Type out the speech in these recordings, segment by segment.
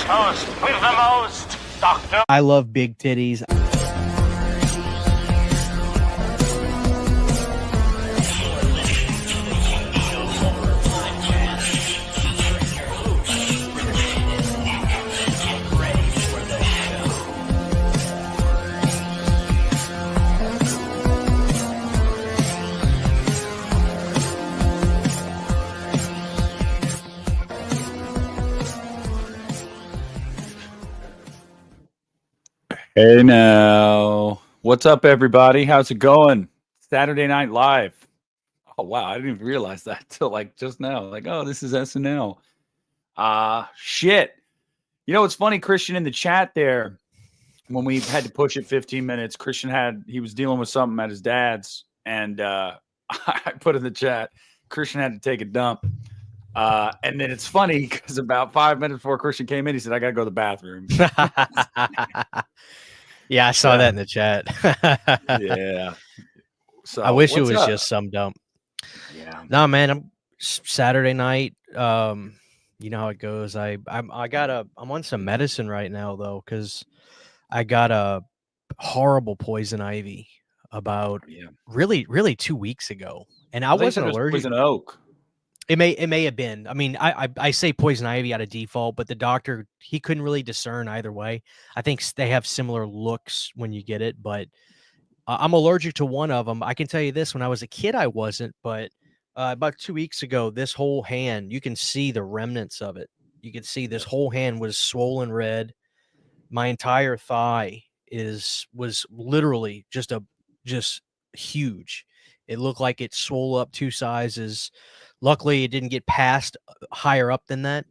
host with the most, Dr. I love big titties. Hey now, what's up, everybody? How's it going? Saturday Night Live. Oh wow, I didn't even realize that till like just now. Like, oh, this is SNL. Shit. You know what's funny, Christian, in the chat there, when we had to push it 15 minutes, he was dealing with something at his dad's, and I put in the chat, Christian had to take a dump. And then it's funny because about 5 minutes before Christian came in, he said, I gotta go to the bathroom. Yeah, I saw that in the chat. Yeah. So I wish it was up? just some dump. Yeah. No, man, I'm Saturday night. You know how it goes. I'm on some medicine right now though, because I got a horrible poison ivy about really 2 weeks ago. And I wasn't allergic. Poison oak. It may have been. I mean, I say poison ivy out of default, but the doctor, he couldn't really discern either way. I think they have similar looks when you get it, but I'm allergic to one of them. I can tell you this: when I was a kid, I wasn't, but about 2 weeks ago, this whole hand, you can see the remnants of it. You can see this whole hand was swollen red. My entire thigh was literally just huge. It looked like it swole up 2 sizes. Luckily, it didn't get past higher up than that,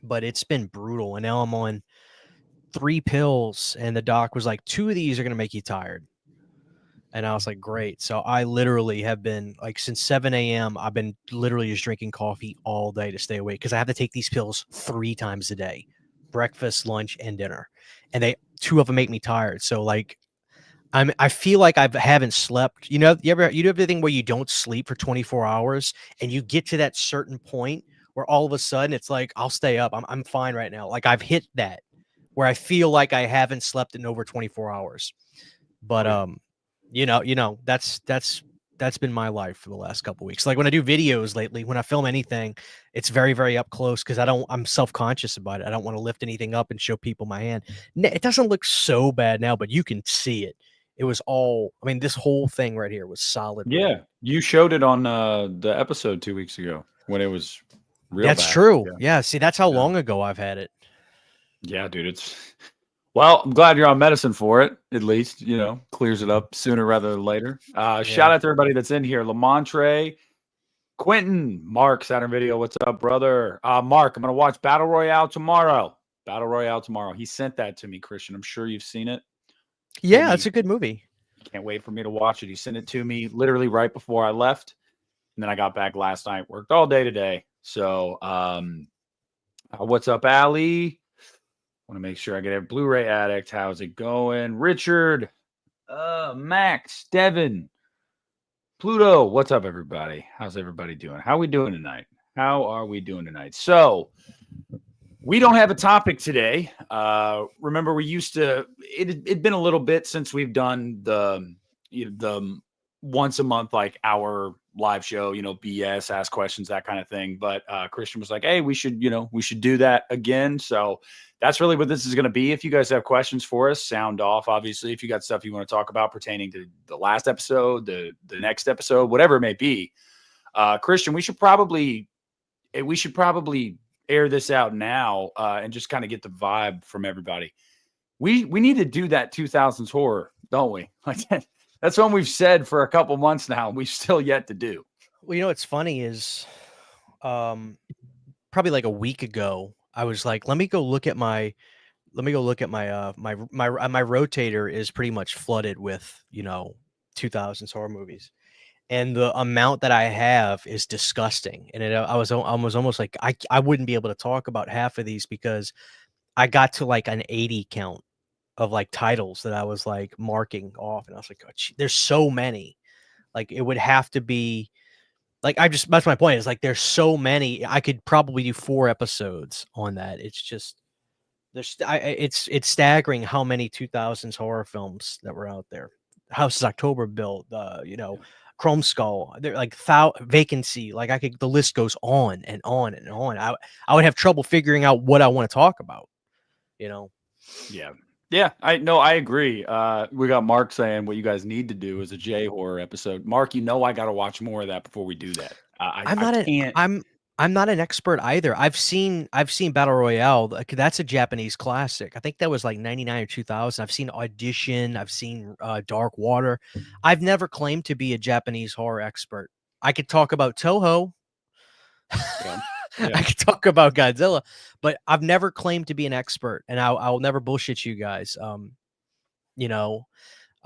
but it's been brutal. And now I'm on 3 pills, and the doc was like, 2 of these are going to make you tired. And I was like, great. So I literally have been, like, since 7 a.m., I've been literally just drinking coffee all day to stay awake because I have to take these pills 3 times a day, breakfast, lunch, and dinner. And 2 of them make me tired. So, like, I feel like I haven't slept. You know, you do the thing where you don't sleep for 24 hours and you get to that certain point where all of a sudden it's like, I'll stay up. I'm fine right now. Like, I've hit that where I feel like I haven't slept in over 24 hours. But you know, that's been my life for the last couple of weeks. Like, when I do videos lately, when I film anything, it's very, very up close because I'm self-conscious about it. I don't want to lift anything up and show people my hand. It doesn't look so bad now, but you can see it. It was all, I mean, this whole thing right here was solid. Yeah. Red. You showed it on the episode 2 weeks ago when it was real That's bad. true. Yeah. See, that's how long ago I've had it. Yeah, dude. Well, I'm glad you're on medicine for it. At least, you know, clears it up sooner rather than later. Shout out to everybody that's in here. Lamontre, Quentin, Mark, Saturn Video. What's up, brother? Mark, I'm going to watch Battle Royale tomorrow. He sent that to me, Christian. I'm sure you've seen it. Yeah, it's a good movie. Can't wait for me to watch it. He sent it to me literally right before I left. And then I got back last night, worked all day today. So, what's up, Allie? Want to make sure I get a Blu-ray Addict. How's it going? Richard, Max, Devin, Pluto. What's up, everybody? How's everybody doing? How are we doing tonight? So, we don't have a topic today. Remember, we used to. It'd been a little bit since we've done the once a month, like, our live show. You know, BS, ask questions, that kind of thing. But Christian was like, "Hey, we should do that again." So that's really what this is going to be. If you guys have questions for us, sound off. Obviously, if you got stuff you want to talk about pertaining to the last episode, the next episode, whatever it may be, Christian, we should probably air this out now and just kind of get the vibe from everybody. We need to do that 2000s horror, don't we? Like, that's what we've said for a couple months now. We've still yet to do. Well, you know what's funny is, probably like a week ago, I was like, let me go look at my my rotator is pretty much flooded with 2000s horror movies. And the amount that I have is disgusting. And I was almost like, I wouldn't be able to talk about half of these because I got to like an 80 count of like titles that I was like marking off. And I was like, oh, there's so many. Like, it would have to be like, that's my point, is like, there's so many. I could probably do 4 episodes on that. It's just, It's staggering how many 2000s horror films that were out there. House is October built, Chrome Skull. They're like Vacancy. Like the list goes on and on and on. I would have trouble figuring out what I want to talk about. Yeah. Yeah, I agree. We got Mark saying what you guys need to do is a J horror episode. Mark, I got to watch more of that before we do that. I can't. I'm not an expert either. I've seen Battle Royale. That's a Japanese classic. I think that was like 99 or 2000. I've seen Audition. I've seen Dark Water. I've never claimed to be a Japanese horror expert. I could talk about Toho. Yeah. I could talk about Godzilla, but I've never claimed to be an expert, and I'll never bullshit you guys. I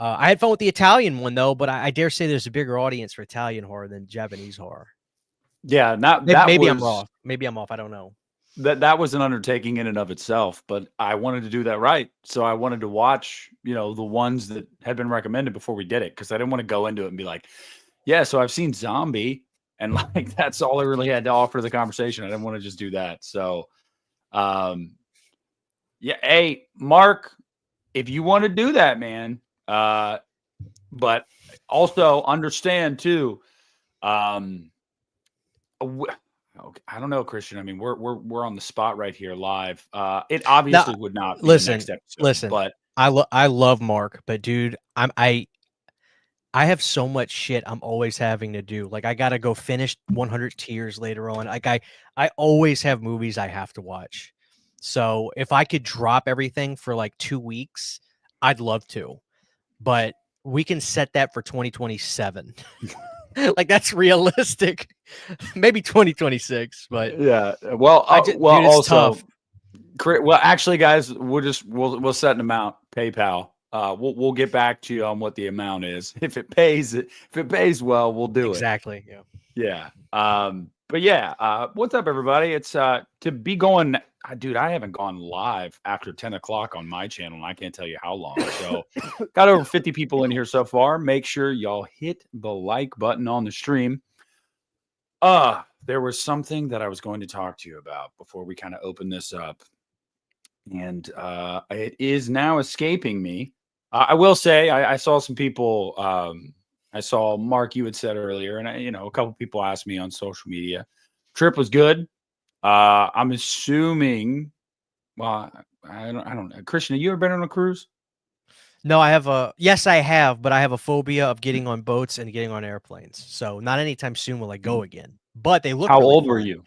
had fun with the Italian one though, but I dare say there's a bigger audience for Italian horror than Japanese horror. Yeah, Maybe I'm off. Maybe I'm off. I don't know. That was an undertaking in and of itself, but I wanted to do that right. So I wanted to watch, the ones that had been recommended before we did it, because I didn't want to go into it and be like, yeah, so I've seen Zombie, and like that's all I really had to offer the conversation. I didn't want to just do that. So, yeah, hey, Mark, if you want to do that, man, but also understand too, I don't know, Christian. I mean, we're on the spot right here live. It obviously would not be the next episode, but I love Mark, but dude, I have so much shit I'm always having to do. Like I gotta go finish 100 Tears later on. Like I always have movies I have to watch. So if I could drop everything for like 2 weeks, I'd love to. But we can set that for 2027. Like that's realistic. Maybe 2026, but yeah. Well, dude, it's also, tough. well, actually, guys, we'll set an amount. PayPal. We'll get back to you on what the amount is. If it pays well, we'll do it. Exactly. Yeah. Yeah. But yeah. What's up, everybody? It's to be going. Dude, I haven't gone live after 10 o'clock on my channel, and I can't tell you how long. So, got over 50 people in here so far. Make sure y'all hit the like button on the stream. There was something that I was going to talk to you about before we kind of open this up, and it is now escaping me. I will say I saw some people. I saw Mark, you had said earlier, and a couple people asked me on social media. Trip was good. I'm assuming. Well, I don't know. Christian, have you ever been on a cruise? No, yes, I have, but I have a phobia of getting on boats and getting on airplanes. So not anytime soon will I go again. But they look. How really old fun. were you?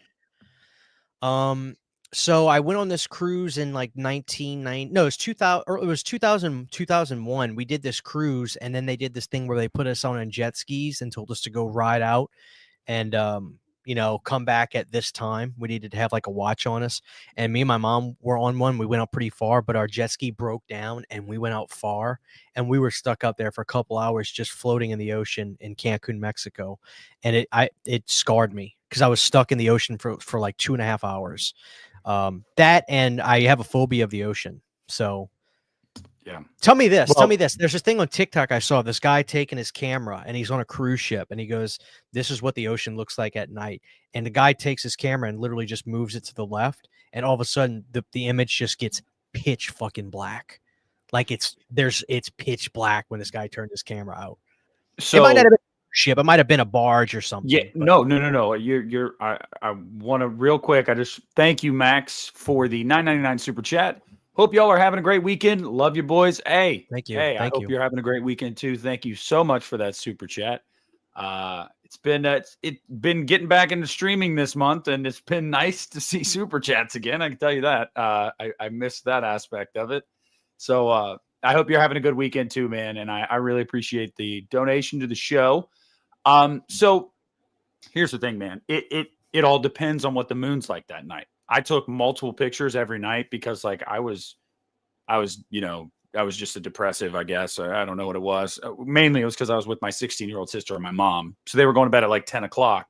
So I went on this cruise in like 1990. No, it was 2000. Or it was 2000, 2001. We did this cruise, and then they did this thing where they put us on jet skis and told us to go ride out, and come back at this time. We needed to have like a watch on us. And me and my mom were on one. We went out pretty far, but our jet ski broke down and we went out far, and we were stuck out there for a couple hours just floating in the ocean in Cancun, Mexico. And it scarred me because I was stuck in the ocean for like 2.5 hours. That, and I have a phobia of the ocean. So yeah. Tell me this. There's this thing on TikTok I saw. This guy taking his camera, and he's on a cruise ship, and he goes, "This is what the ocean looks like at night." And the guy takes his camera and literally just moves it to the left, and all of a sudden the image just gets pitch fucking black. Like it's pitch black when this guy turned his camera out. So it might not have been a ship. It might have been a barge or something. Yeah, no. I want to real quick. I just thank you, Max, for the $9.99 super chat. Hope y'all are having a great weekend. Love you, boys. Hey, thank you. Hey, I hope you're having a great weekend too. Thank you so much for that super chat. It's been getting back into streaming this month, and it's been nice to see super chats again. I can tell you that. I missed that aspect of it. So I hope you're having a good weekend too, man. And I really appreciate the donation to the show. So here's the thing, man. It all depends on what the moon's like that night. I took multiple pictures every night because like I was just a depressive, I guess. I don't know what it was. Mainly it was because I was with my 16-year-old sister and my mom. So they were going to bed at like 10 o'clock.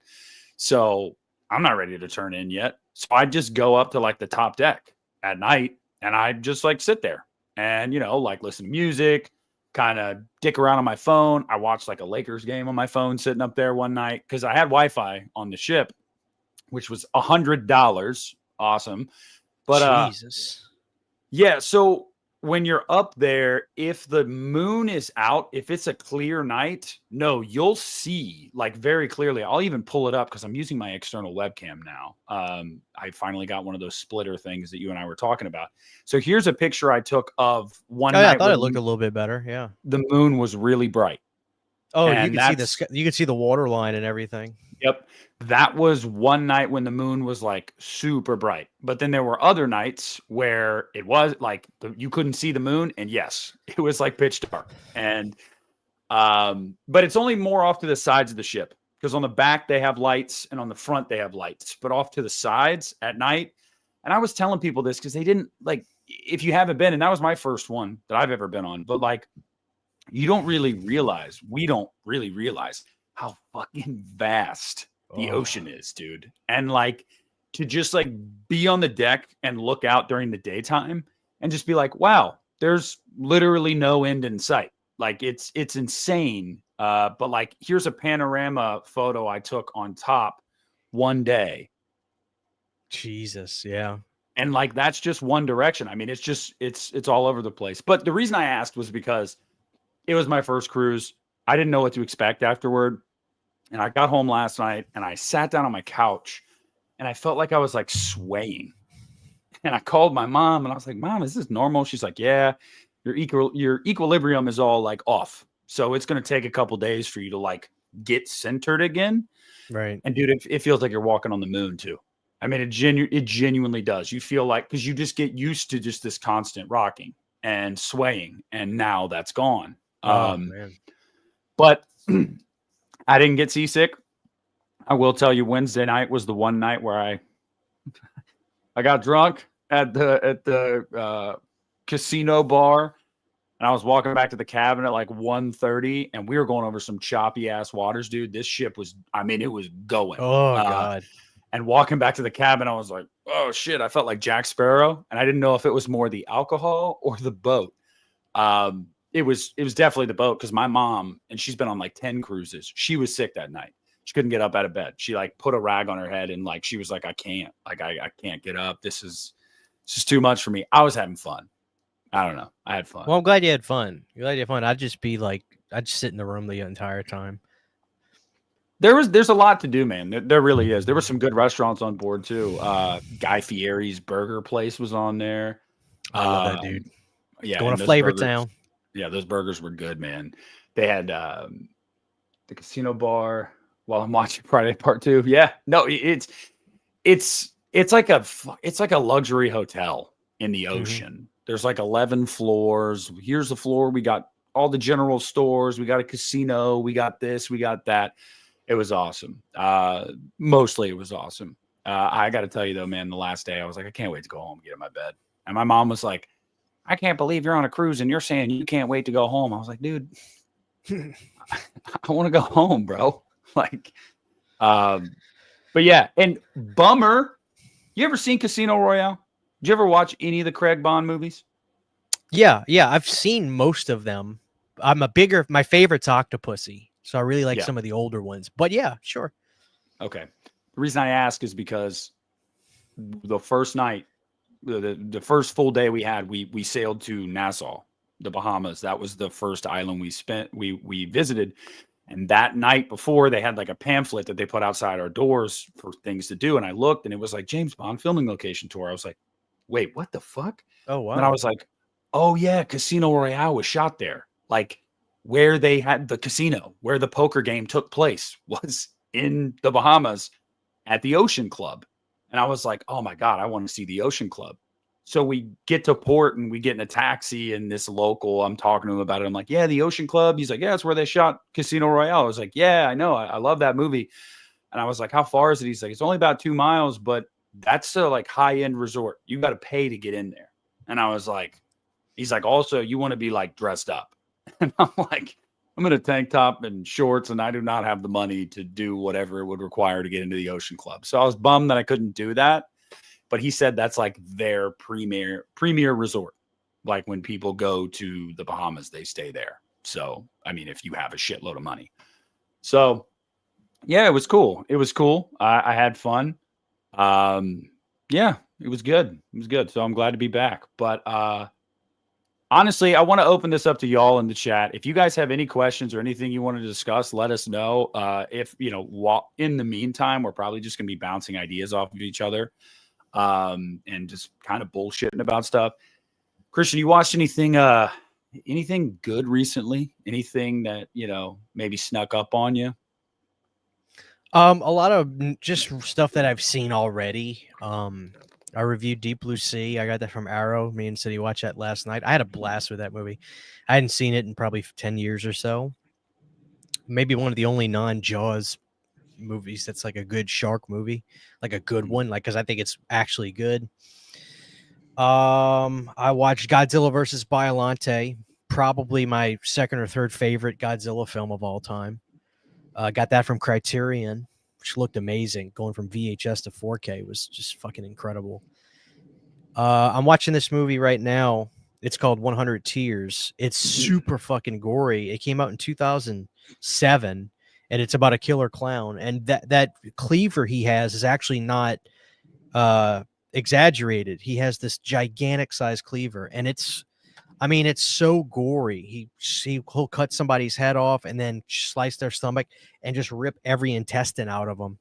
So I'm not ready to turn in yet. So I just go up to like the top deck at night and I just like sit there and, like listen to music, kind of dick around on my phone. I watched like a Lakers game on my phone sitting up there one night because I had Wi-Fi on the ship, which was $100. Awesome. But Jesus. Yeah, so when you're up there, if the moon is out, if it's a clear night, no, you'll see like very clearly. I'll even pull it up because I'm using my external webcam now. I finally got one of those splitter things that you and I were talking about. So here's a picture I took of one Oh yeah, I night thought where it looked a little bit better. Yeah. the moon was really bright. Oh, you And can see the that's you can see the water line and everything. Yep. That was one night when the moon was like super bright. But then there were other nights where it was like you couldn't see the moon. And yes, it was like pitch dark. And but it's only more off to the sides of the ship because on the back they have lights and on the front they have lights. But off to the sides at night, and I was telling people this because they didn't like if you haven't been, and that was my first one that I've ever been on, but like we don't really realize how fucking vast the ocean is, dude. And like to just like be on the deck and look out during the daytime and just be like, wow, there's literally no end in sight. Like it's insane. But like here's a panorama photo I took on top one day. Jesus, yeah. And like that's just one direction. I mean, it's just it's all over the place. But the reason I asked was because it was my first cruise. I didn't know what to expect afterward. And I got home last night and I sat down on my couch and I felt like I was like swaying. And I called my mom and I was like, Mom, is this normal? She's like, yeah, your equilibrium is all like off. So it's going to take a couple days for you to like get centered again. Right. And dude, it feels like you're walking on the moon too. I mean, it genuinely does. You feel like, because you just get used to just this constant rocking and swaying. And now that's gone. Oh man. But I didn't get seasick. I will tell you, Wednesday night was the one night where I got drunk at the casino bar, and I was walking back to the cabin at like 1:30, and we were going over some choppy ass waters, dude. This ship was, I mean, it was going. Oh God. And walking back to the cabin, I was like, oh shit, I felt like Jack Sparrow, and I didn't know if it was more the alcohol or the boat. It was definitely the boat because my mom, and she's been on like 10 cruises. She was sick that night. She couldn't get up out of bed. She like put a rag on her head and like she was like, I can't get up. This is too much for me. I was having fun. I don't know. I had fun. Well, I'm glad you had fun. I'd just sit in the room the entire time. There's a lot to do, man. There really is. There were some good restaurants on board too. Guy Fieri's burger place was on there. I love that dude. Yeah, Going to Flavor Town. Yeah, those burgers were good, man. They had the casino bar while I'm watching Friday Part 2. Yeah, no, it's like a luxury hotel in the ocean. Mm-hmm. There's like 11 floors. Here's the floor. We got all the general stores. We got a casino. We got this. We got that. It was awesome. Mostly it was awesome. I got to tell you though, man, the last day I was like, I can't wait to go home and get in my bed. And my mom was like, I can't believe you're on a cruise and you're saying you can't wait to go home. I was like, dude, I want to go home, bro. Like, but yeah. And bummer. You ever seen Casino Royale? Did you ever watch any of the Craig Bond movies? Yeah. I've seen most of them. My favorite's Octopussy. So I really like some of the older ones. But yeah, sure. Okay. The reason I ask is because the first night, the first full day we had, we sailed to Nassau, the Bahamas. That was the first island we visited. And that night before, they had like a pamphlet that they put outside our doors for things to do. And I looked and it was like James Bond filming location tour. I was like, wait, what the fuck? Oh, wow. And I was like, oh yeah, Casino Royale was shot there. Like where they had the casino, where the poker game took place was in the Bahamas at the Ocean Club. And I was like, oh my God, I want to see the Ocean Club. So we get to port and we get in a taxi and this local, I'm talking to him about it. I'm like, yeah, the Ocean Club. He's like, yeah, it's where they shot Casino Royale. I was like, yeah, I know. I love that movie. And I was like, how far is it? He's like, it's only about 2 miles, but that's a like high-end resort. You got to pay to get in there. And I was like, he's like, also, you want to be like dressed up. And I'm like, I'm in a tank top and shorts and I do not have the money to do whatever it would require to get into the Ocean Club. So I was bummed that I couldn't do that. But he said that's like their premier resort. Like when people go to the Bahamas, they stay there. So, I mean, if you have a shitload of money. So, yeah, it was cool. I had fun. Yeah, It was good. It was good. So I'm glad to be back. But honestly, I want to open this up to y'all in the chat. If you guys have any questions or anything you want to discuss, let us know. If in the meantime, we're probably just gonna be bouncing ideas off of each other, and just kind of bullshitting about stuff. Christian, you watched anything good recently? Anything that maybe snuck up on you? A lot of just stuff that I've seen already. I reviewed Deep Blue Sea. I got that from Arrow. Me and City watched that last night. I had a blast with that movie. I hadn't seen it in probably 10 years or so. Maybe one of the only non-Jaws movies that's like a good shark movie, like a good one, like because I think it's actually good. I watched Godzilla versus Biollante, probably my second or third favorite Godzilla film of all time. Got that from Criterion, which looked amazing. Going from VHS to 4K was just fucking incredible. I'm watching this movie right now. It's called 100 Tears. It's super fucking gory. It came out in 2007, and it's about a killer clown. And that cleaver he has is actually not exaggerated. He has this gigantic size cleaver, and it's so gory. He'll cut somebody's head off and then slice their stomach and just rip every intestine out of them.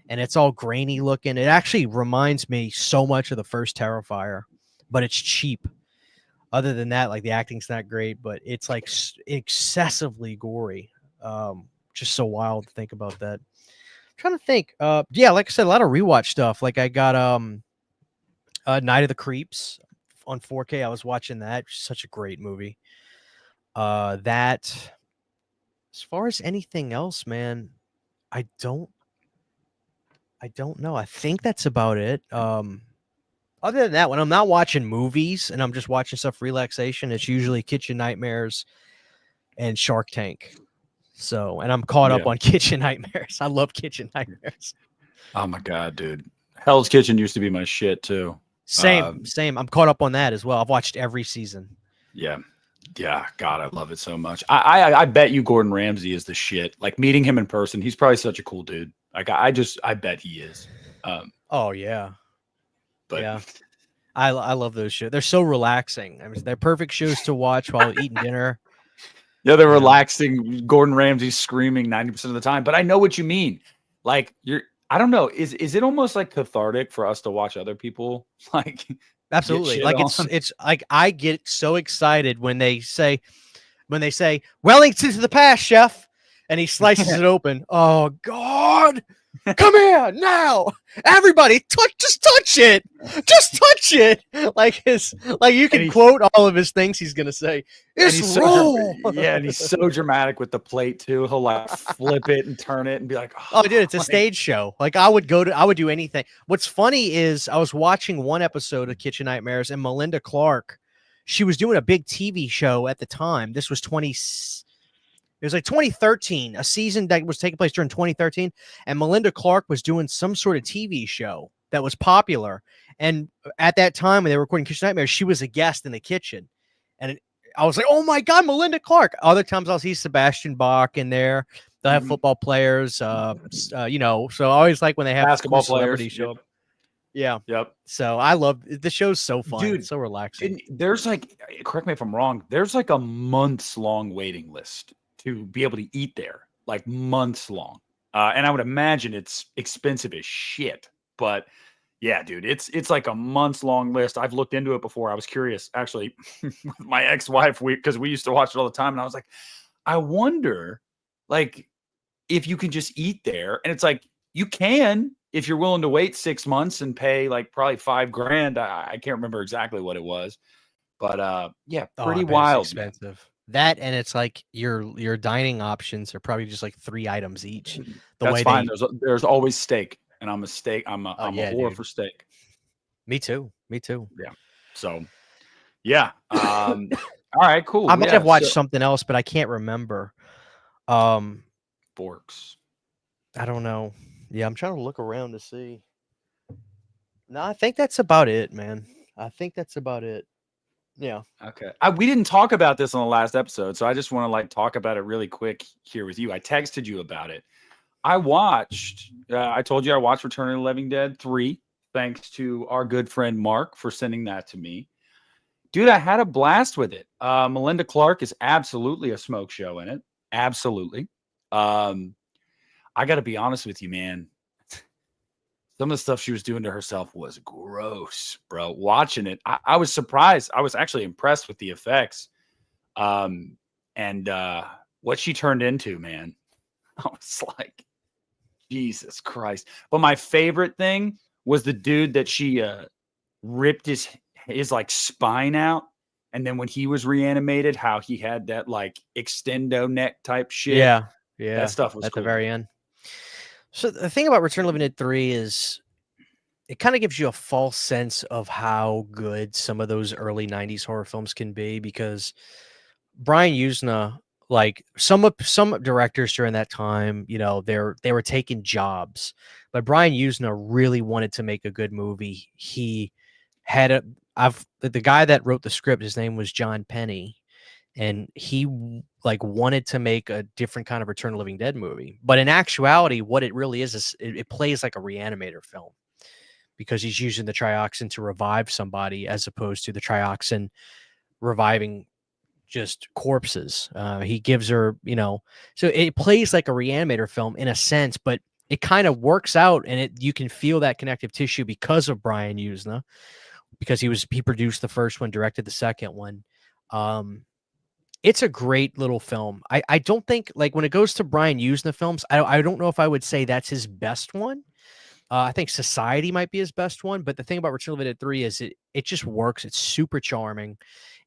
And it's all grainy looking. It actually reminds me so much of the first Terrifier, but it's cheap. Other than that, like the acting's not great, but it's like excessively gory. Just so wild to think about that. I'm trying to think. Yeah, like I said, a lot of rewatch stuff. Like I got Night of the Creeps on 4K. I was watching that. Such a great movie. That, as far as anything else, man, I don't know. I think that's about it. Other than that, when I'm not watching movies and I'm just watching stuff for relaxation, it's usually Kitchen Nightmares and Shark Tank. So, and I'm caught up on Kitchen Nightmares. I love Kitchen Nightmares. Oh my God, dude. Hell's Kitchen used to be my shit too. Same. I'm caught up on that as well. I've watched every season. Yeah. God, I love it so much. I bet you Gordon Ramsay is the shit. Like meeting him in person, he's probably such a cool dude. Like I bet he is. Oh yeah. But yeah. I love those shows. They're so relaxing. I mean, they're perfect shows to watch while eating dinner. Yeah, they're relaxing. Gordon Ramsay's screaming 90% of the time. But I know what you mean. Like I don't know. Is it almost like cathartic for us to watch other people like absolutely like it's like I get so excited when they say Wellington to the pass, chef, and he slices it open. Oh God. Come here now, everybody! Just touch it. Like you can quote all of his things he's gonna say. It's raw. And he's so dramatic with the plate too. He'll like flip it and turn it and be like, "Oh, dude, it's a stage show." Like I would do anything. What's funny is I was watching one episode of Kitchen Nightmares, and Melinda Clark, she was doing a big TV show at the time. This was 2013, a season that was taking place during 2013, and Melinda Clark was doing some sort of TV show that was popular. And at that time, when they were recording Kitchen Nightmares, she was a guest in the kitchen, and I was like, "Oh my God, Melinda Clark!" Other times I'll see Sebastian Bach in there. They'll have football players, So I always like when they have basketball celebrities players show up. Yeah. Yep. So I love the show's so fun. Dude, it's so relaxing. There's like, correct me if I'm wrong, there's like a months long waiting list to be able to eat there, like months long. And I would imagine it's expensive as shit. But yeah, dude, it's like a months long list. I've looked into it before. I was curious, actually, with my ex-wife, because we used to watch it all the time. And I was like, I wonder, like, if you can just eat there. And it's like, you can, if you're willing to wait 6 months and pay like probably $5,000. I can't remember exactly what it was. But yeah, pretty wild. Expensive. Man. That, and it's like your dining options are probably just like 3 items each. That's fine. There's always steak, and I'm a whore for steak. Me too. Yeah. So, yeah. All right. Cool. I might have watched something else, but I can't remember. Forks. I don't know. Yeah, I'm trying to look around to see. No, I think that's about it, man. I think that's about it. Yeah. Okay. We didn't talk about this on the last episode, so I just want to like talk about it really quick here with you. I texted you about it. I watched. I told you I watched Return of the Living Dead 3. Thanks to our good friend Mark for sending that to me. Dude, I had a blast with it. Melinda Clark is absolutely a smoke show in it. Absolutely. I got to be honest with you, man. Some of the stuff she was doing to herself was gross, bro. Watching it, I was surprised. I was actually impressed with the effects. And what she turned into, man. I was like, Jesus Christ. But my favorite thing was the dude that she ripped his like spine out. And then when he was reanimated, how he had that like extendo neck type shit. Yeah. That stuff was at cool. the very end. So the thing about Return of the Living Dead 3 is it kind of gives you a false sense of how good some of those early 90s horror films can be, because Brian Usna, like some directors during that time, you know, they were taking jobs, but Brian Usna really wanted to make a good movie. He had the guy that wrote the script, his name was John Penny, and he like wanted to make a different kind of Return of the Living Dead movie. But in actuality, what it really is it plays like a Reanimator film, because he's using the trioxin to revive somebody as opposed to the trioxin reviving just corpses. He gives her, you know, so it plays like a Reanimator film in a sense, but it kind of works out, and you can feel that connective tissue because of Brian Usna, because he produced the first one, directed the second one. It's a great little film. I don't think, like, when it goes to Brian Usna films, I don't know if I would say that's his best one. I think Society might be his best one, but the thing about Return of the Living Dead 3 is it just works. It's super charming,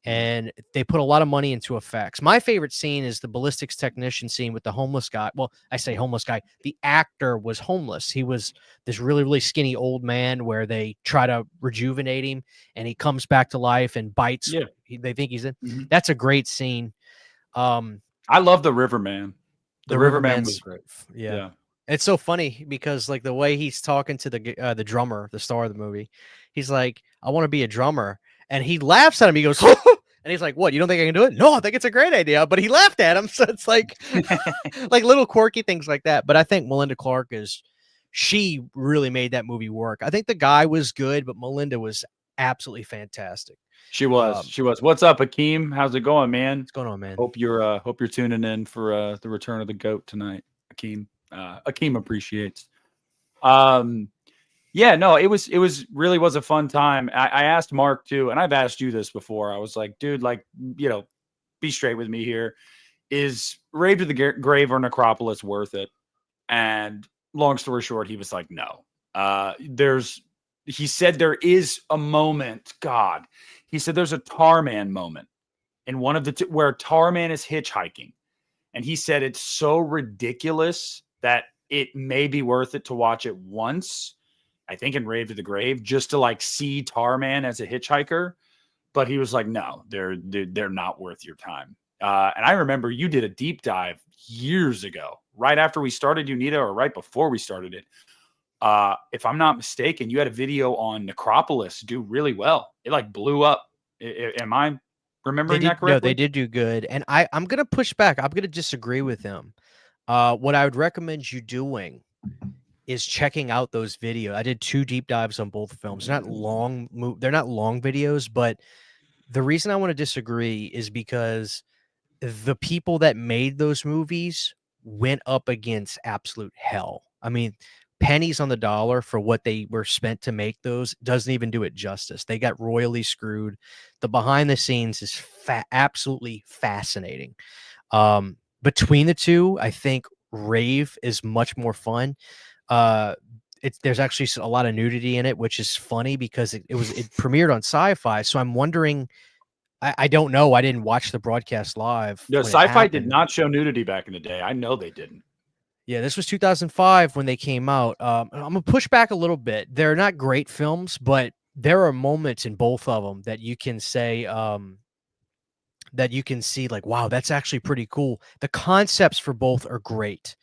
and they put a lot of money into effects. My favorite scene is the ballistics technician scene with the homeless guy. Well, I say homeless guy. The actor was homeless. He was this really, really skinny old man where they try to rejuvenate him, and he comes back to life and bites. Yeah. They think he's in. Mm-hmm. That's a great scene. I love the Riverman. The Riverman was great. Yeah. It's so funny because, like, the way he's talking to the drummer, the star of the movie, he's like, "I want to be a drummer," and he laughs at him. He goes, and he's like, "What? You don't think I can do it?" No, I think it's a great idea. But he laughed at him, so it's like, like little quirky things like that. But I think Melinda Clark she really made that movie work. I think the guy was good, but Melinda was absolutely fantastic. She was. What's up, Akeem? How's it going, man? What's going on, man? Hope you're tuning in for the return of the GOAT tonight, Akeem. Akeem appreciates. Yeah, no, it was really was a fun time. I asked Mark too, and I've asked you this before. I was like, dude, like, you know, be straight with me here. Is Rave to the Grave or Necropolis worth it? And long story short, he was like, no. He said there is a moment. God, he said there's a Tarman moment in one of the where Tarman is hitchhiking, and he said it's so ridiculous that it may be worth it to watch it once, I think in Rave to the Grave, just to like see Tarman as a hitchhiker. But he was like, no, they're not worth your time. And I remember you did a deep dive years ago, right after we started Uneeda, or right before we started it. If I'm not mistaken, you had a video on Necropolis do really well. It like blew up. Am I remembering that correctly? No, they did do good. And I'm going to push back. I'm going to disagree with him. What I would recommend you doing is checking out those videos. I did 2 deep dives on both films. They're not long videos, but the reason I want to disagree is because the people that made those movies went up against absolute hell. I mean, pennies on the dollar for what they were spent to make those doesn't even do it justice. They got royally screwed. The behind the scenes is absolutely fascinating. Between the two, I think Rave is much more fun. There's actually a lot of nudity in it, which is funny because it premiered on Sci-Fi. So I'm wondering, I don't know. I didn't watch the broadcast live. No, Sci-Fi did not show nudity back in the day. I know they didn't. Yeah, this was 2005 when they came out. I'm gonna push back a little bit. They're not great films, but there are moments in both of them that you can say, that you can see like, wow, that's actually pretty cool. The concepts for both are great.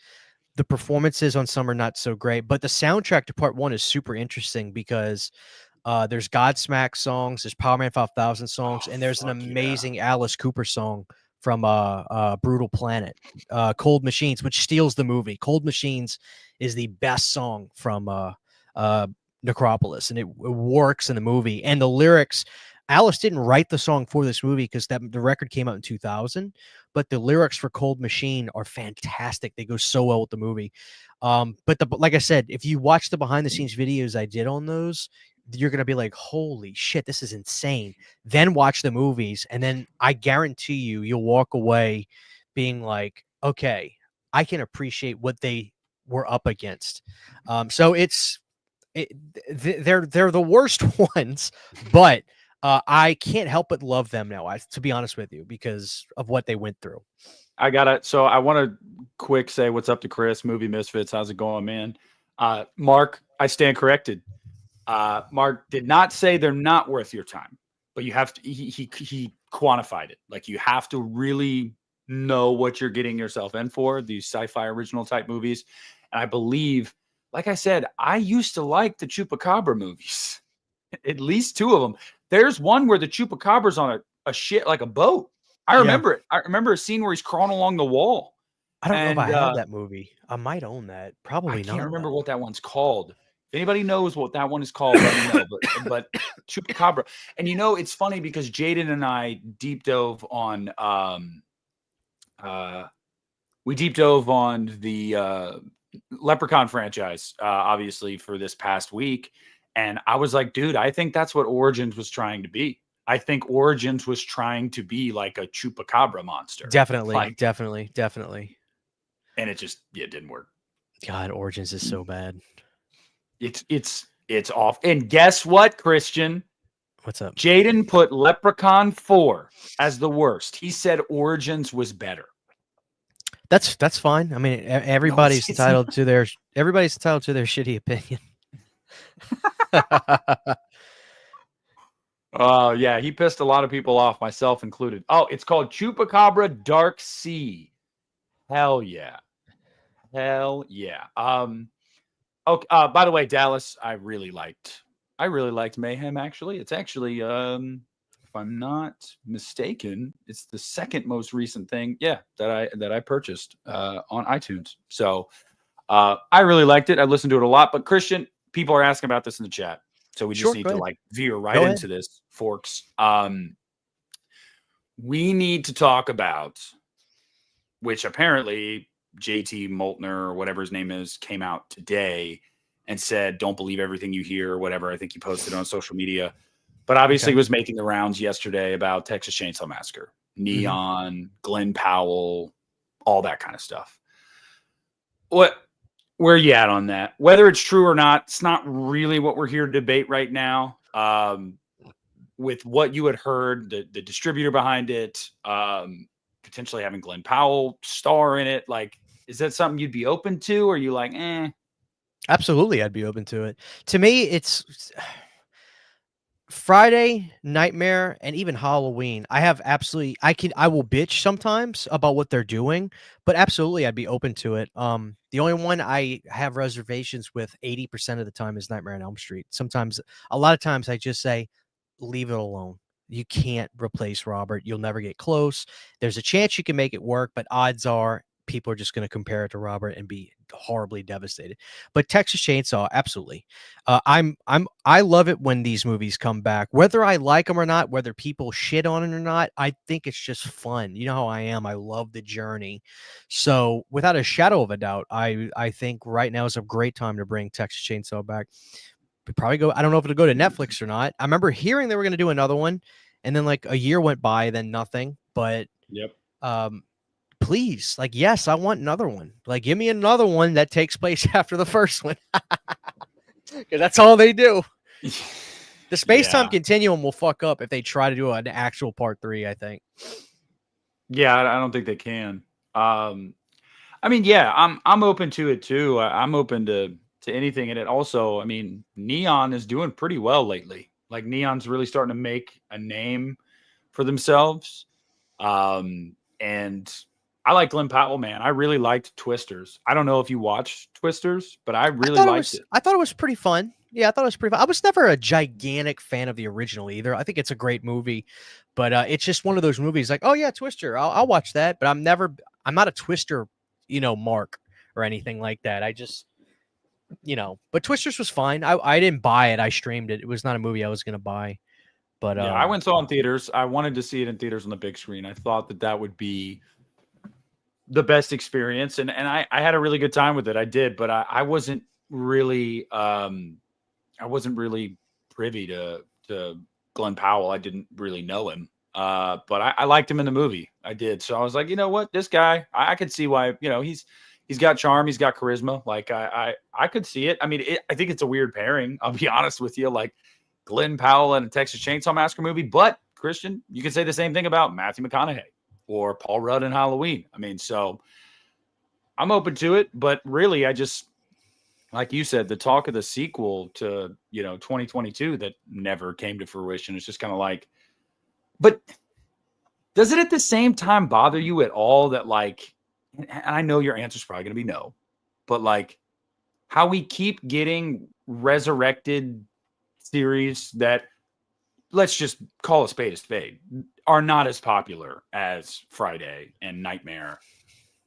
The performances on some are not so great, but the soundtrack to part 1 is super interesting because there's Godsmack songs, there's Power Man 5000 songs, and there's an amazing Alice Cooper song from Brutal Planet, Cold Machines, which steals the movie. Cold Machines is the best song from Necropolis, and it works in the movie. And the lyrics, Alice didn't write the song for this movie because the record came out in 2000, but the lyrics for Cold Machine are fantastic. They go so well with the movie. But like I said, if you watch the behind the scenes videos I did on those, you're going to be like, holy shit, this is insane. Then watch the movies, and then I guarantee you'll walk away being like, okay, I can appreciate what they were up against. So they're the worst ones, but I can't help but love them now, to be honest with you, because of what they went through. I want to quick say what's up to Chris, Movie Misfits. How's it going, man? Mark, I stand corrected. Mark did not say they're not worth your time, but you have to, he quantified it. Like, you have to really know what you're getting yourself in for, these sci-fi original type movies. And I believe, like I said, I used to like the Chupacabra movies, at least two of them. There's one where the Chupacabra's on a shit, like a boat. I remember it. I remember a scene where he's crawling along the wall. I don't know if I have that movie. I might own that. Probably not. I can't remember what that one's called. If anybody knows what that one is called, let me know. But Chupacabra. And it's funny because Jaden and I deep dove on the Leprechaun franchise, obviously, for this past week. And I was like, dude, I think that's what Origins was trying to be. I think Origins was trying to be like a Chupacabra monster. Definitely. And it didn't work. God, Origins is so bad. It's off. And guess what, Christian? What's up? Jaden put Leprechaun 4 as the worst. He said Origins was better. That's fine. I mean, everybody's entitled to their shitty opinion. Oh, yeah. He pissed a lot of people off, myself included. Oh, it's called Chupacabra Dark Sea. Hell yeah. Hell yeah. Okay. By the way, Dallas, I really liked Mayhem, actually. It's actually, if I'm not mistaken, it's the second most recent thing, that I purchased on iTunes. So I really liked it. I listened to it a lot. But Christian, people are asking about this in the chat. So we just need to veer right into this, Forks. We need to talk about, which apparently JT Moltner or whatever his name is came out today and said, don't believe everything you hear or whatever. I think he posted on social media, but obviously was making the rounds yesterday about Texas Chainsaw Massacre, Neon, Glenn Powell, all that kind of stuff. Where are you at on that? Whether it's true or not, it's not really what we're here to debate right now. With what you had heard, the distributor behind it, potentially having Glenn Powell star in it, like, is that something you'd be open to? Or are you like, eh? Absolutely, I'd be open to it. To me, it's Friday, Nightmare, and even Halloween. I will bitch sometimes about what they're doing, but absolutely I'd be open to it. The only one I have reservations with 80% of the time is Nightmare on Elm Street. A lot of times I just say, leave it alone. You can't replace Robert. You'll never get close. There's a chance you can make it work, but odds are people are just going to compare it to Robert and be horribly devastated. But Texas Chainsaw, absolutely. I love it when these movies come back, whether I like them or not, whether people shit on it or not. I think it's just fun. You know how I am. I love the journey. So without a shadow of a doubt, I think right now is a great time to bring Texas Chainsaw back. Probably go. I don't know if it'll go to Netflix or not. I remember hearing they were going to do another one, and then like a year went by, then nothing. But please, like, yes, I want another one. Like, give me another one that takes place after the first one, because that's all they do. The space-time continuum will fuck up if they try to do an actual part 3, I think. Yeah, I don't think they can. I mean, yeah, I'm open to it too. I'm open to anything in it. Also, I mean, Neon is doing pretty well lately. Like, Neon's really starting to make a name for themselves. And I like Glenn Powell, man. I really liked Twisters. I don't know if you watched Twisters, but I really liked it. I thought it was pretty fun. Yeah, I thought it was pretty fun. I was never a gigantic fan of the original either. I think it's a great movie, but it's just one of those movies like, oh yeah, Twister. I'll watch that, but I'm not a Twister, mark or anything like that. you know, but Twisters was fine. I didn't buy it. I streamed it. It was not a movie I was going to buy. But Yeah, I went saw it in theaters. I wanted to see it in theaters on the big screen. I thought that that would be the best experience, and I had a really good time with it. I did, but I wasn't really I wasn't really privy to Glenn Powell. I didn't really know him. But I liked him in the movie. I did. So I was like, you know what, this guy, I could see why, you know, he's got charm, he's got charisma. Like I could see it. I mean, I think it's a weird pairing. I'll be honest with you, like Glenn Powell and a Texas Chainsaw Massacre movie. But Christian, you can say the same thing about Matthew McConaughey or Paul Rudd in Halloween. I mean, so I'm open to it, but really, I just, like you said, the talk of the sequel to, 2022 that never came to fruition. It's just kind of like, but does it at the same time bother you at all that, like, and I know your answer is probably going to be no, but like how we keep getting resurrected series that, let's just call a spade, are not as popular as Friday and Nightmare,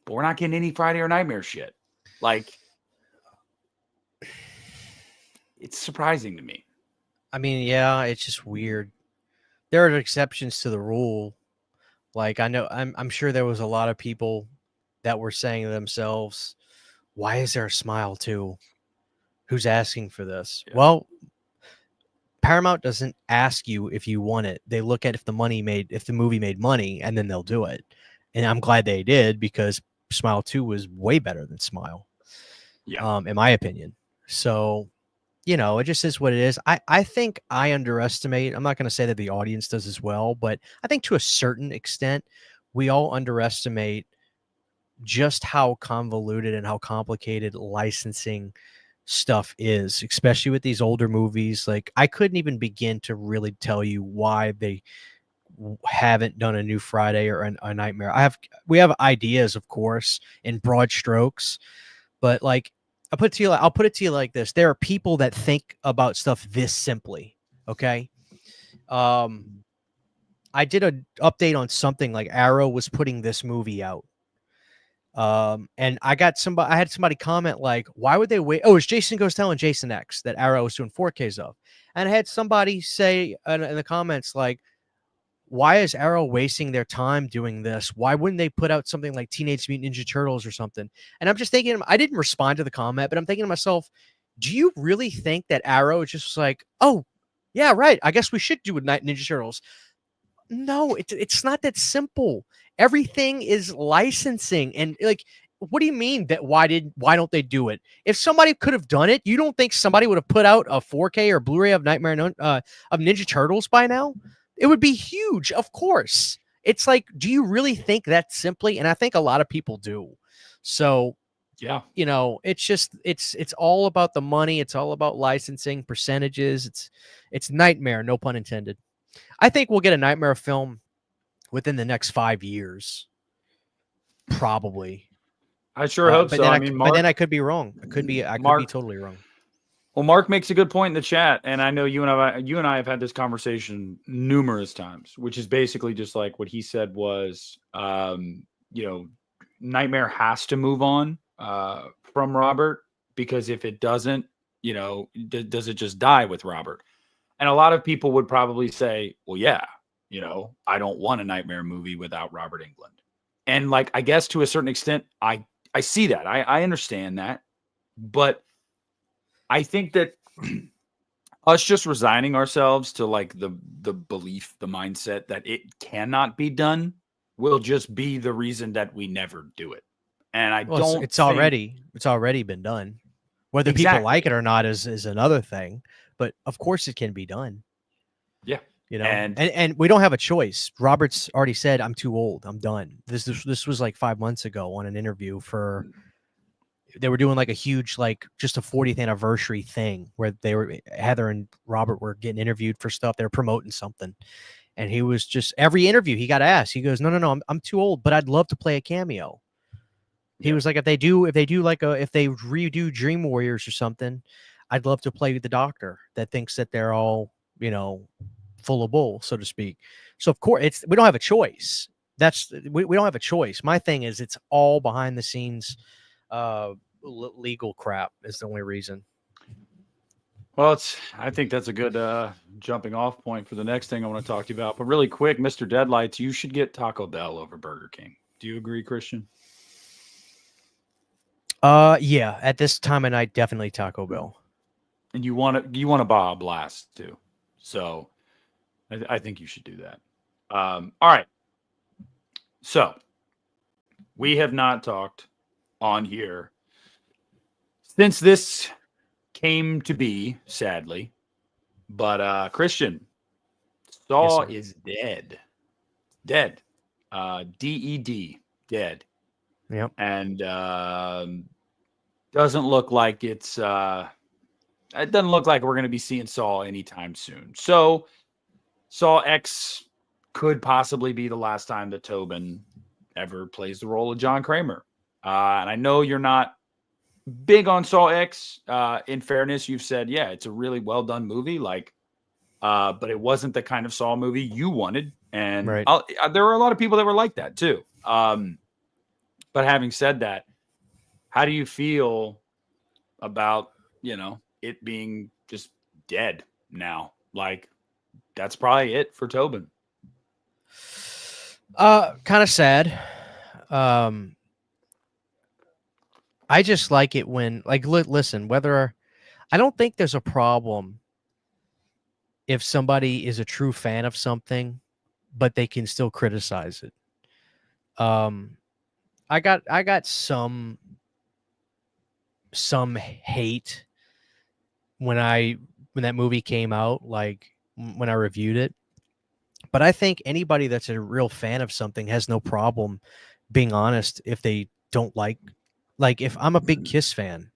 but we're not getting any Friday or Nightmare shit. Like, it's surprising to me. I mean, yeah, it's just weird. There are exceptions to the rule. Like I'm sure there was a lot of people that were saying to themselves, "Why is there a Smile too? Who's asking for this?" Yeah. Well, Paramount doesn't ask you if you want it. They look at if the movie made money, and then they'll do it. And I'm glad they did, because Smile 2 was way better than Smile. Yeah. In my opinion. So, it just is what it is. I think I underestimate. I'm not going to say that the audience does as well, but I think to a certain extent, we all underestimate just how convoluted and how complicated licensing stuff is, especially with these older movies. Like, I couldn't even begin to really tell you why they haven't done a new Friday or a Nightmare. We have ideas, of course, in broad strokes, but like, I'll put it to you like this. There are people that think about stuff this simply. Okay. I did an update on something like Arrow was putting this movie out. And I had somebody comment like, why would they wait? Oh, it's Jason Goes Tell and Jason X that Arrow was doing 4Ks of. And I had somebody say in the comments, like, why is Arrow wasting their time doing this? Why wouldn't they put out something like Teenage Mutant Ninja Turtles or something? And I'm just thinking, I didn't respond to the comment, but I'm thinking to myself, do you really think that Arrow is just like, oh, yeah, right, I guess we should do a Ninja Turtles? No, it's not that simple. Everything is licensing. And like, what do you mean that why don't they do it? If somebody could have done it, you don't think somebody would have put out a 4K or Blu-ray of of Ninja Turtles by now? It would be huge, of course. It's like, do you really think that simply? And I think a lot of people do. So, Yeah. It's just it's all about the money. It's all about licensing, percentages. It's Nightmare, no pun intended. I think we'll get a Nightmare film within the next 5 years, probably. I sure hope so. I mean, Mark, but then I could be wrong. I could be totally wrong. Well, Mark makes a good point in the chat, and I know you and I have had this conversation numerous times, which is basically just like what he said was, Nightmare has to move on from Robert, because if it doesn't, does it just die with Robert? And a lot of people would probably say, well, yeah, I don't want a Nightmare movie without Robert Englund. And like, I guess to a certain extent, I see that. I understand that. But I think that us just resigning ourselves to like the belief, the mindset that it cannot be done will just be the reason that we never do it. And It's already been done. Whether people like it or not is another thing, but of course it can be done. Yeah. And we don't have a choice. Robert's already said, I'm too old. I'm done. This was like 5 months ago on an interview they were doing like a huge, like just a 40th anniversary thing where Heather and Robert were getting interviewed for stuff. They were promoting something. And he was just, every interview he got asked, he goes, no, I'm too old, but I'd love to play a cameo. He was like, if they redo Dream Warriors or something, I'd love to play the doctor that thinks that they're all, full of bull, so to speak. So of course we don't have a choice. We don't have a choice. My thing is, it's all behind the scenes legal crap is the only reason. Well, I think that's a good jumping off point for the next thing I want to talk to you about. But really quick, Mr. Deadlights, you should get Taco Bell over Burger King. Do you agree, Christian? Yeah, at this time of night, definitely Taco Bell. And you want a Baja Blast too. So I think you should do that. All right. So we have not talked on here since this came to be, sadly. But Christian, Saw Yes, is dead. Dead. DED. Dead. yep. And doesn't look like it doesn't look like we're going to be seeing Saw anytime soon. So Saw X could possibly be the last time that Tobin ever plays the role of John Kramer. And I know you're not big on Saw X. In fairness, you've said, yeah, it's a really well done movie. But it wasn't the kind of Saw movie you wanted. And Right. there were a lot of people that were like that too. But having said that, how do you feel about, it being just dead now? Like, that's probably it for Tobin. Kind of sad. I just like it when, like, listen, I don't think there's a problem if somebody is a true fan of something, but they can still criticize it. I got some hate when that movie came out, like when I reviewed it. But I think anybody that's a real fan of something has no problem being honest if they don't like if I'm a big Kiss fan,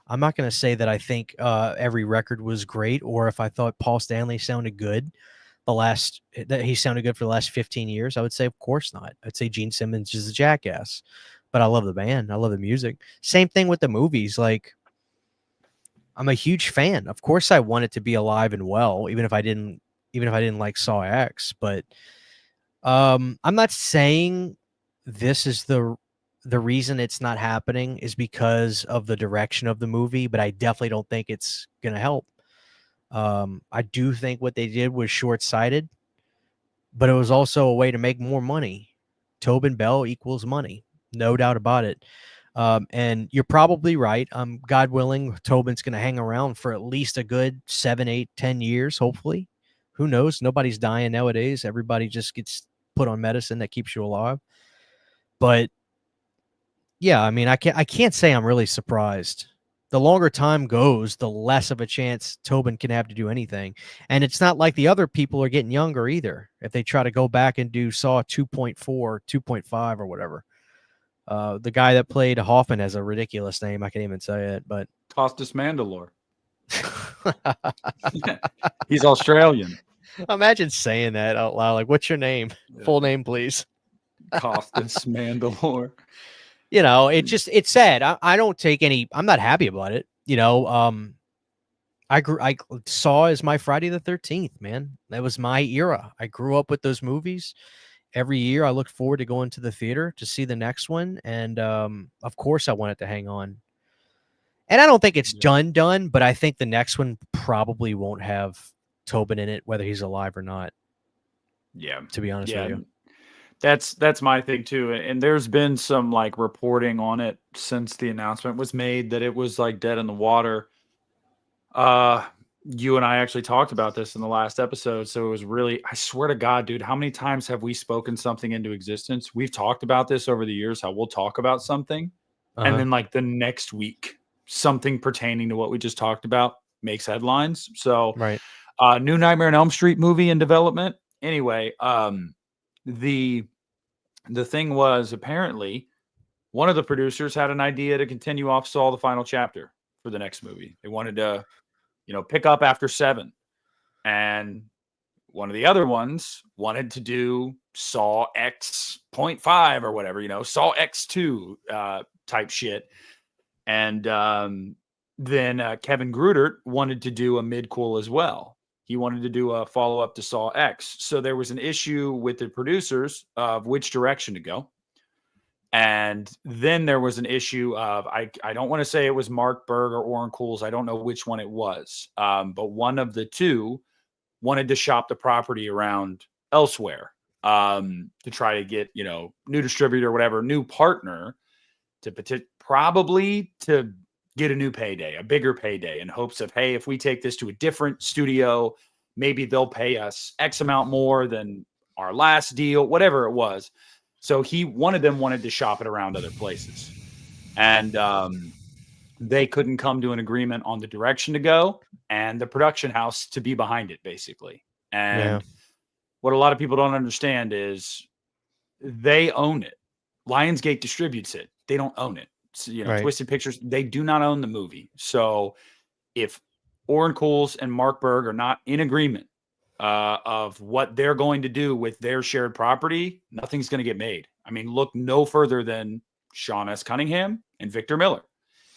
I'm not going to say that I think every record was great, or if I thought Paul Stanley sounded good that he sounded good for the last 15 years. I would say, of course not. I'd say Gene Simmons is a jackass, but I love the band. I love the music. Same thing with the movies. Like, I'm a huge fan. Of course I want it to be alive and well, even if I didn't like Saw X, but I'm not saying this is the reason it's not happening is because of the direction of the movie, but I definitely don't think it's going to help. I do think what they did was short-sighted, but it was also a way to make more money. Tobin Bell equals money, no doubt about it. And you're probably right. God willing, Tobin's going to hang around for at least a good 7, 8, 10 years, hopefully. Who knows? Nobody's dying nowadays. Everybody just gets put on medicine that keeps you alive. But yeah, I mean, I can't say I'm really surprised. The longer time goes, the less of a chance Tobin can have to do anything. And it's not like the other people are getting younger either. If they try to go back and do Saw 2.4, 2.5 or whatever. The guy that played Hoffman has a ridiculous name. I can't even say it, but Costas Mandalore. He's Australian. Imagine saying that out loud. Like, what's your name? Yeah. Full name, please. Costas Mandalore. It's sad. I don't take any. I'm not happy about it. I Saw as my Friday the 13th, man. That was my era. I grew up with those movies. Every year I look forward to going to the theater to see the next one. And of course I want it to hang on. And I don't think it's done, but I think the next one probably won't have Tobin in it, whether he's alive or not. Yeah. To be honest with you. That's my thing too. And there's been some like reporting on it since the announcement was made that it was like dead in the water. You and I actually talked about this in the last episode. So it was really, I swear to God, dude, how many times have we spoken something into existence? We've talked about this over the years, how we'll talk about something. And then like the next week, something pertaining to what we just talked about makes headlines. So right. New Nightmare on Elm Street movie in development. Anyway, the thing was apparently one of the producers had an idea to continue off Saw the Final Chapter for the next movie. They wanted to, pick up after 7. And one of the other ones wanted to do Saw X.5 or whatever, Saw X2 type shit. And then Kevin Grutert wanted to do a midquel as well. He wanted to do a follow-up to Saw X. So there was an issue with the producers of which direction to go. And then there was an issue of, I don't want to say it was Mark Berg or Oren Cools. I don't know which one it was. But one of the two wanted to shop the property around elsewhere to try to get, new distributor, whatever, new partner to probably to get a new payday, a bigger payday, in hopes of, hey, if we take this to a different studio, maybe they'll pay us X amount more than our last deal, whatever it was. So one of them wanted to shop it around other places, and they couldn't come to an agreement on the direction to go and the production house to be behind it, basically. And what a lot of people don't understand is they own it. Lionsgate distributes it. They don't own it. So, Right. Twisted Pictures, they do not own the movie. So if Oren Cools and Mark Berg are not in agreement of what they're going to do with their shared property, nothing's going to get made. I mean, look no further than Sean S. Cunningham and Victor Miller.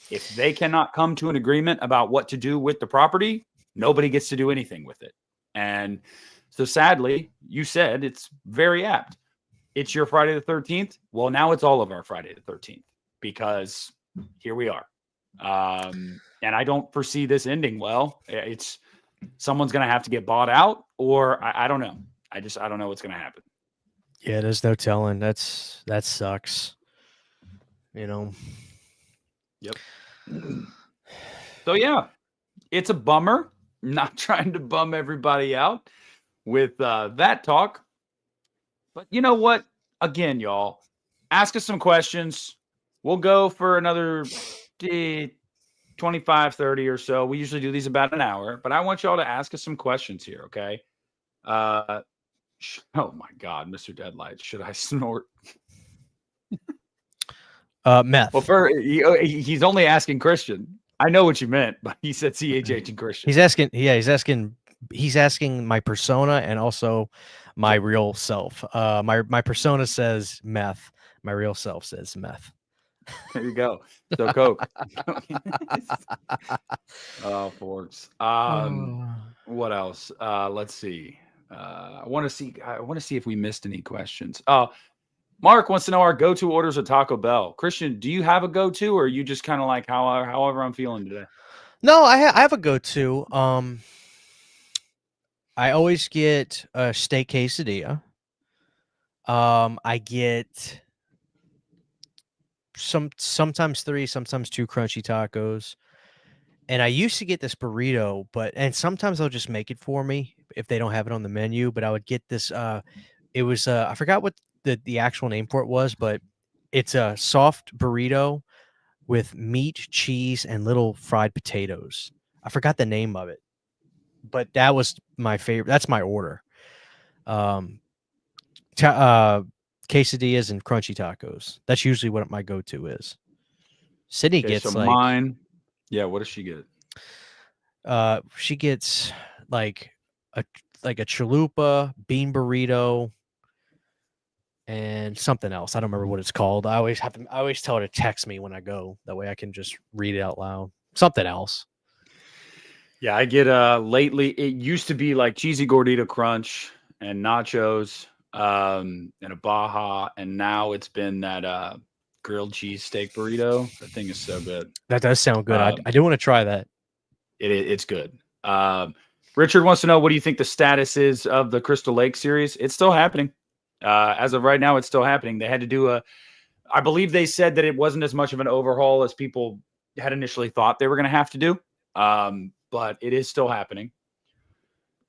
If they cannot come to an agreement about what to do with the property, nobody gets to do anything with it. And so sadly, you said it's very apt. It's your Friday the 13th. Well, now it's all of our Friday the 13th, because here we are. And I don't foresee this ending well. It's someone's going to have to get bought out, or I don't know. I don't know what's going to happen. Yeah, there's no telling. That sucks. Yep. So yeah, it's a bummer. Not trying to bum everybody out with that talk. But you know what? Again, y'all, ask us some questions. We'll go for another 25, 30 or so. We usually do these about an hour, but I want y'all to ask us some questions here, okay? Oh my God, Mr. Deadlight, should I snort? Meth. Well, he's only asking Christian. I know what you meant, but he said CHH and Christian. He's asking my persona and also my real self. My persona says meth. My real self says meth. There you go. So Coke. Oh, forks. What else? Let's see. I want to see if we missed any questions. Mark wants to know our go-to orders of Taco Bell. Christian, do you have a go-to, or are you just kind of like however I'm feeling today? No, I have a go-to. I always get a steak quesadilla. I get sometimes 3, sometimes 2 crunchy tacos. And I used to get this burrito, and sometimes they'll just make it for me if they don't have it on the menu. But I would get this. It was I forgot what the actual name for it was, but it's a soft burrito with meat, cheese, and little fried potatoes. I forgot the name of it, but that was my favorite. That's my order. Quesadillas and crunchy tacos. That's usually what my go-to is. Sydney gets mine. Yeah, what does she get? She gets like a chalupa, bean burrito, and something else. I don't remember what it's called. I always tell her to text me when I go. That way I can just read it out loud. Something else. Yeah, I get lately it used to be like cheesy gordita crunch and nachos and a Baja, and now it's been that grilled cheese steak burrito. That thing is so good. That does sound good. I do want to try that. It's good. Richard wants to know, what do you think the status is of the Crystal Lake series? It's still happening. As of right now, it's still happening. They had to do I believe they said that it wasn't as much of an overhaul as people had initially thought they were going to have to do. But it is still happening.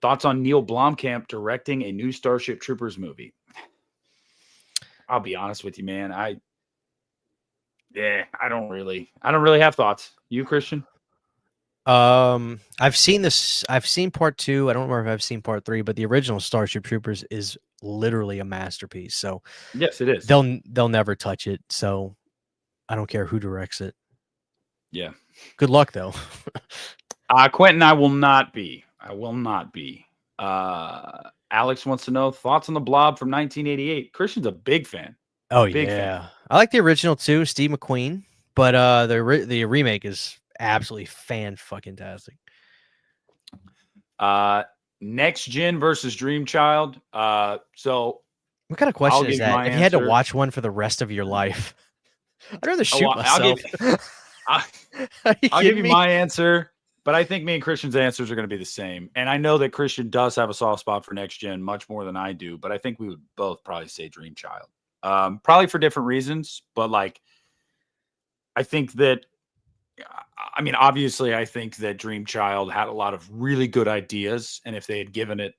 Thoughts on Neil Blomkamp directing a new Starship Troopers movie? I'll be honest with you, man. I don't really have thoughts. You, Christian? I've seen this. I've seen part 2. I don't remember if I've seen part 3, but the original Starship Troopers is literally a masterpiece. So yes, it is. They'll never touch it. So I don't care who directs it. Yeah. Good luck though. Quentin, I will not be. Alex wants to know thoughts on the Blob from 1988. Christian's a big fan. Oh, big fan. I like the original too, Steve McQueen, but the remake is absolutely fan-fucking-tastic. Next Gen versus Dream Child. So What kind of I'll question is give that? my If you had to answer. watch one for the rest of your life, I'd rather shoot Well, myself. I, Are you I'll give kidding you me? my answer, but I think me and Christian's answers are going to be the same. And I know that Christian does have a soft spot for next gen much more than I do, but I think we would both probably say Dream Child. Probably for different reasons, but like I think that I mean, obviously, I think that Dream Child had a lot of really good ideas, and if they had given it,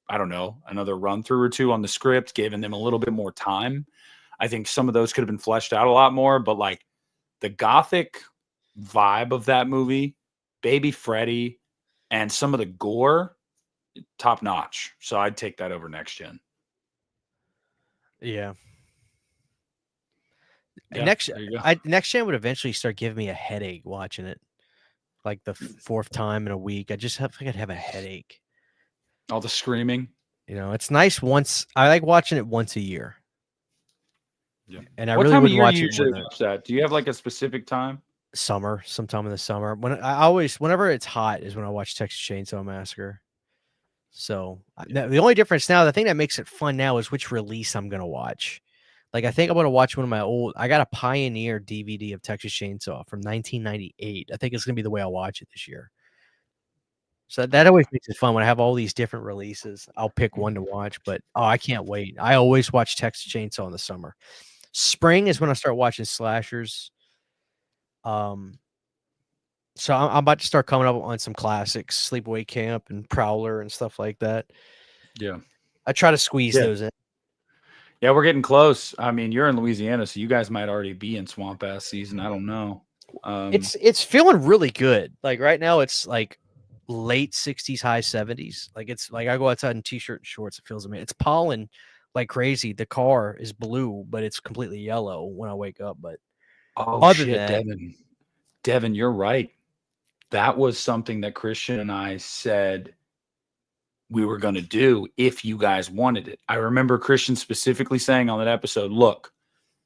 I don't know, another run through or two on the script, given them a little bit more time, I think some of those could have been fleshed out a lot more. But like the gothic vibe of that movie, Baby Freddy, and some of the gore, top notch. So I'd take that over next gen. Yeah. Yeah, Next, there you go. next gen would eventually start giving me a headache watching it. Like the fourth time in a week, I just have like I'd have a headache. All the screaming. You know, it's nice once. I like watching it once a year, Yeah. and I What really time of wouldn't year do watch you it more usually than watch that? Do you have like a specific time? summer, sometime in the summer. When I always, whenever it's hot, is when I watch Texas Chainsaw Massacre. So the only difference now, the thing that makes it fun now is which release I'm gonna watch. Like I think I'm gonna watch one of my old. I got a Pioneer DVD of Texas Chainsaw from 1998. I think it's gonna be the way I watch it this year. So that always makes it fun when I have all these different releases. I'll pick one to watch, but oh, I can't wait. I always watch Texas Chainsaw in the summer. Spring is when I start watching slashers. So I'm about to start coming up on some classics, Sleepaway Camp and Prowler and stuff like that. Yeah. I try to squeeze Yeah. those in. Yeah, we're getting close. I mean, you're in Louisiana, so you guys might already be in swamp ass season. I don't know. It's feeling really good. Like right now, it's like late 60s, high 70s. Like it's like I go outside in t-shirt and shorts. It feels amazing. It's pollen like crazy. The car is blue, but it's completely yellow when I wake up. But other than that, Devin, you're right. That was something that Christian and I said we were going to do if you guys wanted it. I remember Christian specifically saying on that episode, look,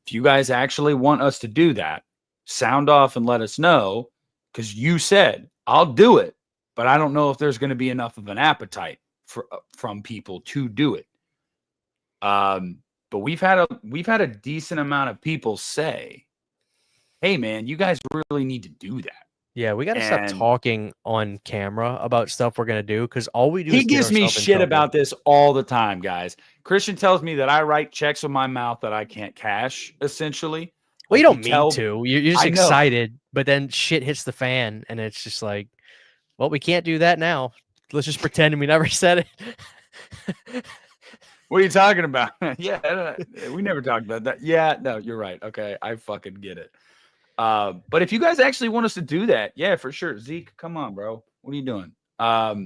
if you guys actually want us to do that, sound off and let us know, because you said I'll do it, but I don't know if there's going to be enough of an appetite from people to do it. But we've had a decent amount of people say, hey man, you guys really need to do that. yeah, we got to stop talking on camera about stuff we're gonna do because all we do. He is gives me shit about this all the time, guys. Christian tells me that I write checks with my mouth that I can't cash, essentially. Well, you don't mean to. You're just excited, but then shit hits the fan, and it's just like, well, we can't do that now. Let's just pretend we never said it. What are you talking about? Yeah, we never talked about that. Yeah, no, you're right. Okay, I fucking get it. But if you guys actually want us to do that, yeah, for sure. Zeke, come on, bro. What are you doing? All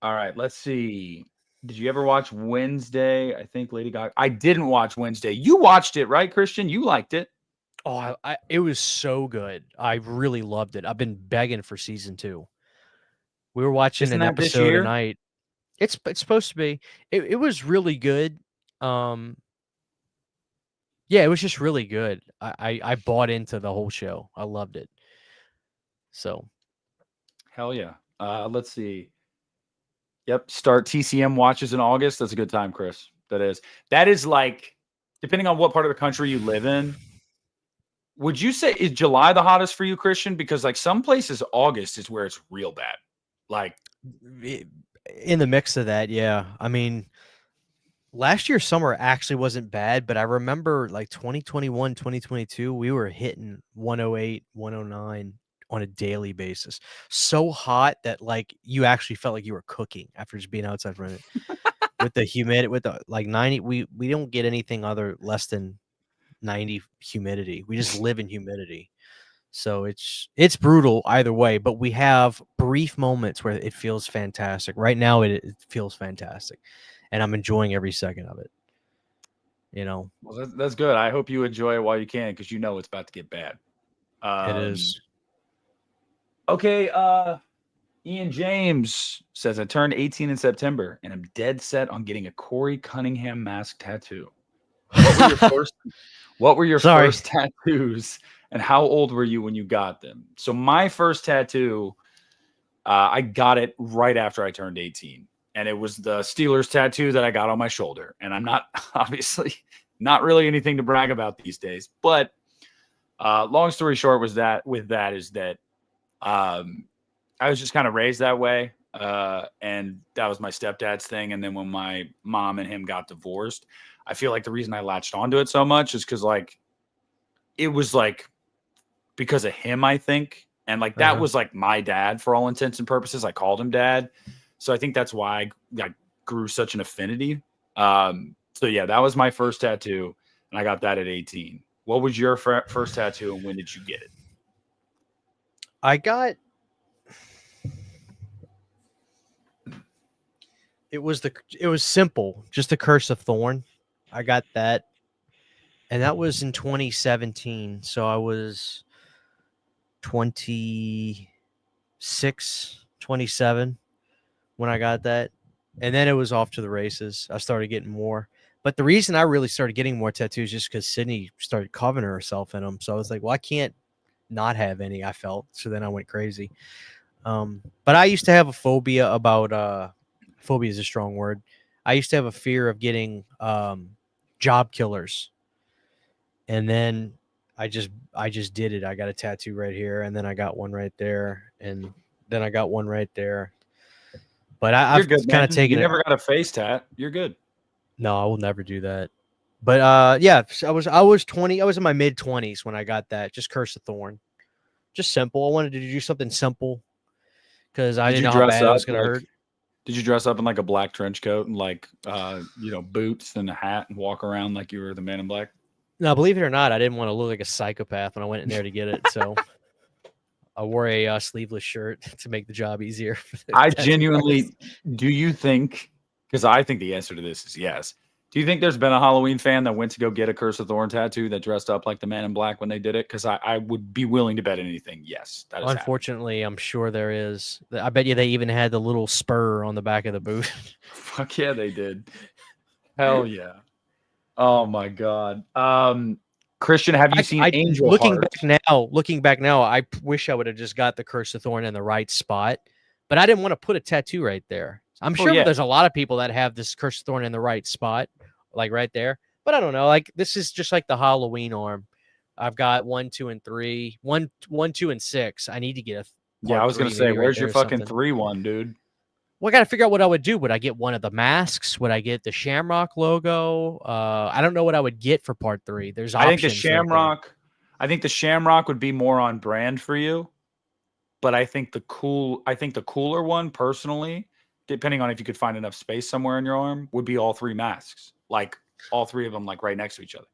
right, let's see. Did you ever watch Wednesday? I think Lady Gaga. I didn't watch Wednesday. You watched it, right, Christian? You liked it. Oh, it was so good. I really loved it. I've been begging for season 2. We were watching an episode a night. It's supposed to be. It was really good. Yeah, it was just really good. I bought into the whole show. I loved it. So, hell yeah. Let's see. Yep, start TCM watches in August. That's a good time, Chris. That is like, depending on what part of the country you live in. Would you say is July the hottest for you, Christian? Because like some places, August is where it's real bad. Like in the mix of that, yeah. I mean, last year's summer actually wasn't bad, but I remember like 2021, 2022, we were hitting 108, 109 on a daily basis. So hot that like you actually felt like you were cooking after just being outside for it. With the humidity, with the like 90, we don't get anything other less than 90 humidity. We just live in humidity. So it's brutal either way, but we have brief moments where it feels fantastic. Right now it feels fantastic. And I'm enjoying every second of it. You know. Well, that's good. I hope you enjoy it while you can, because you know it's about to get bad. It is. Okay, Ian James says, I turned 18 in September and I'm dead set on getting a Corey Cunningham mask tattoo. What were your first tattoos, and how old were you when you got them? So my first tattoo, I got it right after I turned 18. and it was the Steelers tattoo that I got on my shoulder. And I'm not obviously not really anything to brag about these days, but long story short is that I was just kind of raised that way. And that was my stepdad's thing. And then when my mom and him got divorced, I feel like the reason I latched onto it so much is because like it was like because of him, I think. And like that was like my dad for all intents and purposes. I called him dad. So I think that's why I grew such an affinity. So yeah, that was my first tattoo, and I got that at 18. What was your first tattoo, and when did you get it? It was simple, just the Curse of Thorn. I got that, and that was in 2017. So I was 26, 27 when I got that. And then it was off to the races. I started getting more. But the reason I really started getting more tattoos just because Sydney started covering herself in them. So I was like, well, I can't not have any, I felt. So then I went crazy. But I used to have a phobia about phobia is a strong word. I used to have a fear of getting job killers. And then I just did it. I got a tattoo right here, and then I got one right there, and then I got one right there. But I've kind of taken You never got a face tat. You're good. No, I will never do that. But yeah, I was 20. I was in my mid 20s when I got that. Just Curse of Thorn. Just simple. I wanted to do something simple because I didn't know how bad it was gonna hurt. Did you dress up in like a black trench coat and like boots and a hat and walk around like you were the Man in Black? No, believe it or not, I didn't want to look like a psychopath when I went in there to get it. So I wore a sleeveless shirt to make the job easier. I genuinely, do you think, because I think the answer to this is yes. Do you think there's been a Halloween fan that went to go get a Curse of Thorn tattoo that dressed up like the Man in Black when they did it? Because I would be willing to bet anything. Yes. That is Unfortunately, happening. I'm sure there is. I bet you they even had the little spur on the back of the boot. Fuck yeah, they did. Hell yeah. Oh my God. Christian, have you seen Angel Heart? Looking back now, I wish I would have just got the Curse of Thorn in the right spot, but I didn't want to put a tattoo right there. I'm sure there's a lot of people that have this Curse of Thorn in the right spot, like right there. But I don't know. Like this is just like the Halloween arm. I've got 1, 2, and 3. 1, 2, and 6. I need to get a. I was gonna say, where's your fucking 3 one, dude? Well, I got to figure out what I would do. Would I get one of the masks? Would I get the Shamrock logo? I don't know what I would get for part 3. There's options. I think the Shamrock would be more on brand for you. But I think the cooler one, personally, depending on if you could find enough space somewhere in your arm, would be all 3 masks. Like all 3 of them, like right next to each other.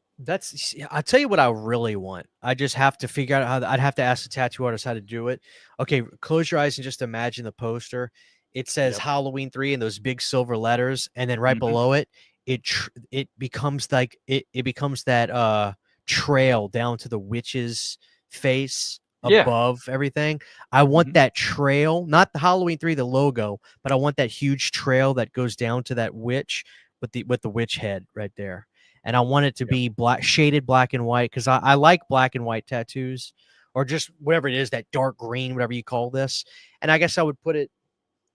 I'll tell you what I really want. I just have to figure out I'd have to ask the tattoo artist how to do it. Okay, close your eyes and just imagine the poster. It says Halloween 3 in those big silver letters, and then right below it, it becomes like it becomes that trail down to the witch's face above everything. I want that trail, not the Halloween 3, the logo, but I want that huge trail that goes down to that witch with the witch head right there. And I want it to be shaded black and white because I like black and white tattoos, or just whatever it is, that dark green, whatever you call this. And I guess I would put it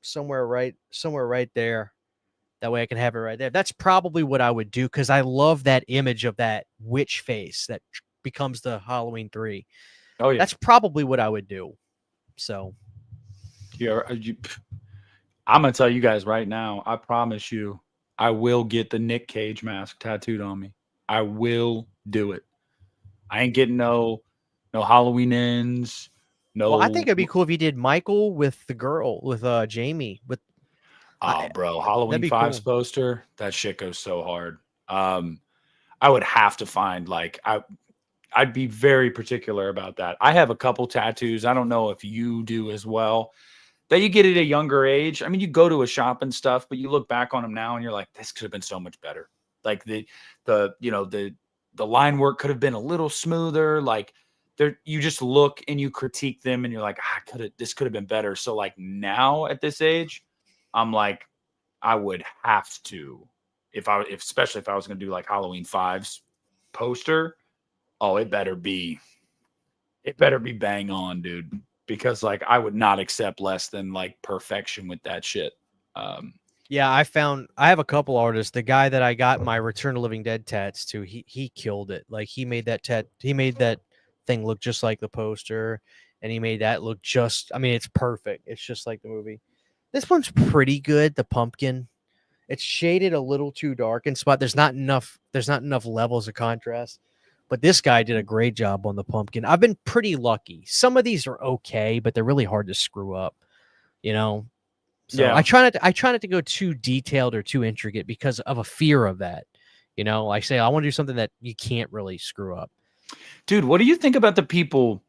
somewhere right there. That way I can have it right there. That's probably what I would do because I love that image of that witch face that becomes the Halloween 3. Oh yeah, that's probably what I would do. So, I'm gonna tell you guys right now. I promise you, I will get the Nick Cage mask tattooed on me. I will do it. I ain't getting no Halloween ends. No. Well, I think it'd be cool if you did Michael with the girl with Jamie with. Bro, Halloween 5's poster. That shit goes so hard. I would have to find I'd be very particular about that. I have a couple tattoos. I don't know if you do as well. That you get at a younger age. I mean, you go to a shop and stuff, but you look back on them now and you're like, this could have been so much better. Like the line work could have been a little smoother. Like you just look and you critique them and you're like, this could have been better. So like now at this age, I'm like, I would have to, especially if I was going to do like Halloween 5's poster. Oh, it better be bang on, dude. Because like I would not accept less than like perfection with that shit. Yeah, I have a couple artists. The guy that I got my Return of Living Dead tats to, he killed it. Like he made that thing look just like the poster, and he made that look just, I mean, it's perfect. It's just like the movie. This one's pretty good, the pumpkin. It's shaded a little too dark in spot. There's not enough levels of contrast. But this guy did a great job on the pumpkin. I've been pretty lucky. Some of these are okay, but they're really hard to screw up, you know. So Yeah. I try not to go too detailed or too intricate because of a fear of that. You know, I say I want to do something that you can't really screw up. Dude, what do you think about the people?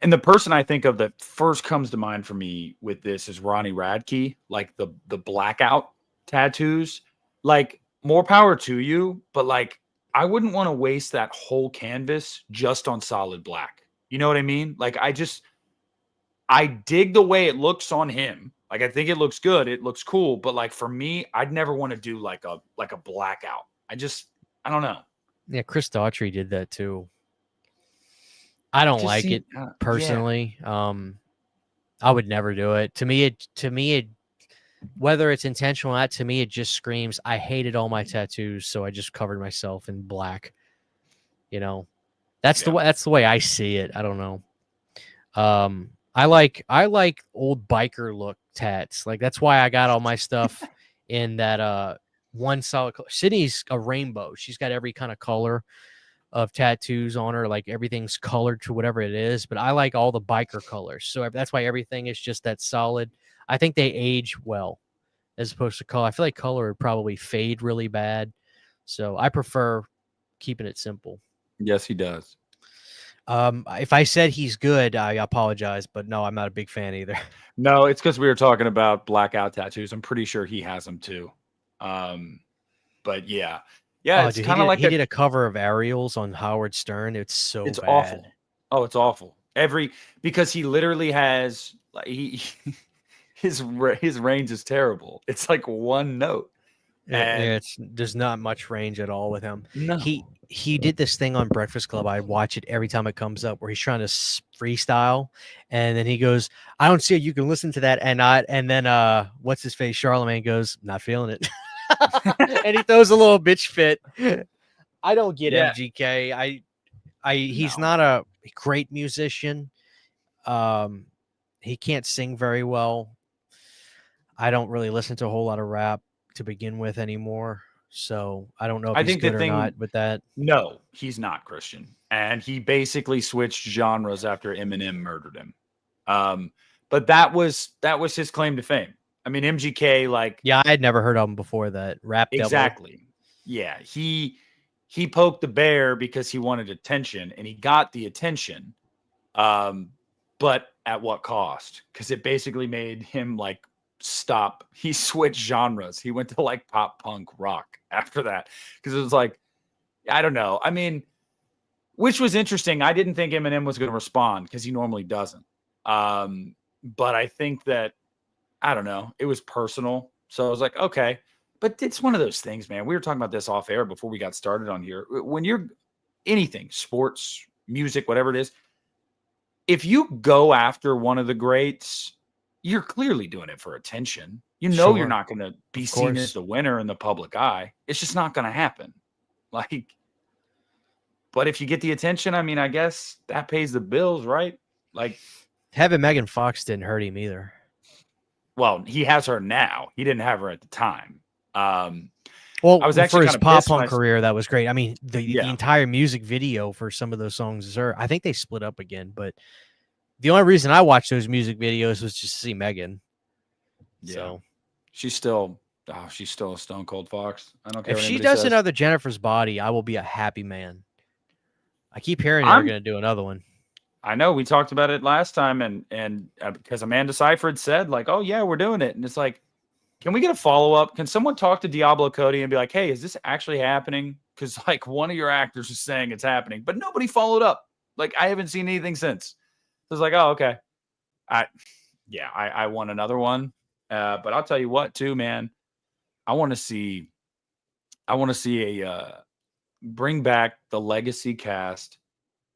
And the person I think of that first comes to mind for me with this is Ronnie Radke, like the blackout tattoos. Like, more power to you, but like I wouldn't want to waste that whole canvas just on solid black. You know what I mean? Like I dig the way it looks on him. Like I think it looks good, it looks cool, but like for me, I'd never want to do like a blackout. I don't know. Yeah, Chris Daughtry did that too. I It don't just like seems it yeah. personally. I would never do it. To me, whether it's intentional or not, to me, it just screams, I hated all my tattoos, so I just covered myself in black. You know, Yeah. that's the way I see it. I don't know. I like old biker look tats. Like that's why I got all my stuff in that one solid color. Sydney's a rainbow. She's got every kind of color of tattoos on her. Like everything's colored to whatever it is. But I like all the biker colors. So that's why everything is just that solid. I think they age well as opposed to color. I feel like color would probably fade really bad. So I prefer keeping it simple. Yes, he does. If I said he's good, I apologize, but no, I'm not a big fan either. No, it's because we were talking about blackout tattoos. I'm pretty sure he has them too. Um, but yeah. Yeah, Oh, it's dude, kind of like he did a cover of Ariel's on Howard Stern. It's so it's bad. awful. Oh, it's awful. Because he literally has like his range is terrible. It's like one note. And It's there's not much range at all with him. no. He did this thing on Breakfast Club. I watch it every time it comes up, where he's trying to freestyle, and then he goes, "I don't see how you can listen to that and not." And then what's his face? Charlemagne goes, "Not feeling it," and he throws a little bitch fit. I don't get Yeah. MGK. He's No. not a great musician. Um, he can't sing very well. I don't really listen to a whole lot of rap to begin with anymore. So I don't know if I he's think the good or thing not with that. no, he's not Christian. And he basically switched genres after Eminem murdered him. Um, but that was his claim to fame. I mean, MGK, like Yeah, I had never heard of him before that. Rap Devil. exactly. Yeah, he poked the bear because he wanted attention, and he got the attention. Um, but at what cost? Because it basically made him like stop. He switched genres. He went to like pop punk rock after that because it was like I don't know. I mean, which was interesting. I didn't think Eminem was going to respond because he normally doesn't. But I think that I don't know. It was personal, so I was like, okay. But it's one of those things, man. We were talking about this off air before we got started on here. When you're anything, sports, music, whatever it is, if you go after one of the greats, you're clearly doing it for attention. You know you're Sure. not going to be Of seen as course. the winner in the public eye. It's just not going to happen. Like, but if you get the attention, I mean, I guess that pays the bills, right? Like, Having Megan Fox didn't hurt him either. well, he has her now. He didn't have her at the time. I Well, was actually for kind his of pop pissed when punk career, that was great. I mean, the yeah, entire music video for some of those songs is her. I think they split up again, but the only reason I watched those music videos was just to see Megan. yeah. So She's still a stone cold fox. I don't care if what she anybody does says. another Jennifer's Body, I will be a happy man. I keep hearing they're I'm going to do another one. I know we talked about it last time, and because Amanda Seyfried said like, "Oh yeah, we're doing it," and it's like, can we get a follow up? Can someone talk to Diablo Cody and be like, "Hey, is this actually happening?" Because like one of your actors is saying it's happening, but nobody followed up. Like I haven't seen anything since. So it's like, oh okay, I yeah, I want another one. But I'll tell you what, too, man, I want to see a bring back the legacy cast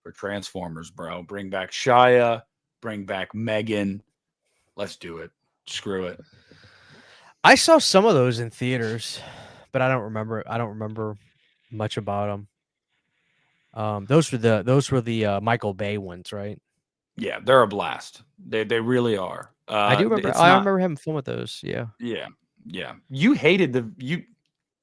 for Transformers, bro. Bring back Shia, bring back Megan. Let's do it. Screw it. I saw some of those in theaters, but I don't remember. I don't remember much about them. Those were the Michael Bay ones, right? Yeah, they're a blast. They really are. I do remember. It's I not. remember having fun with those. Yeah, Yeah, yeah. You hated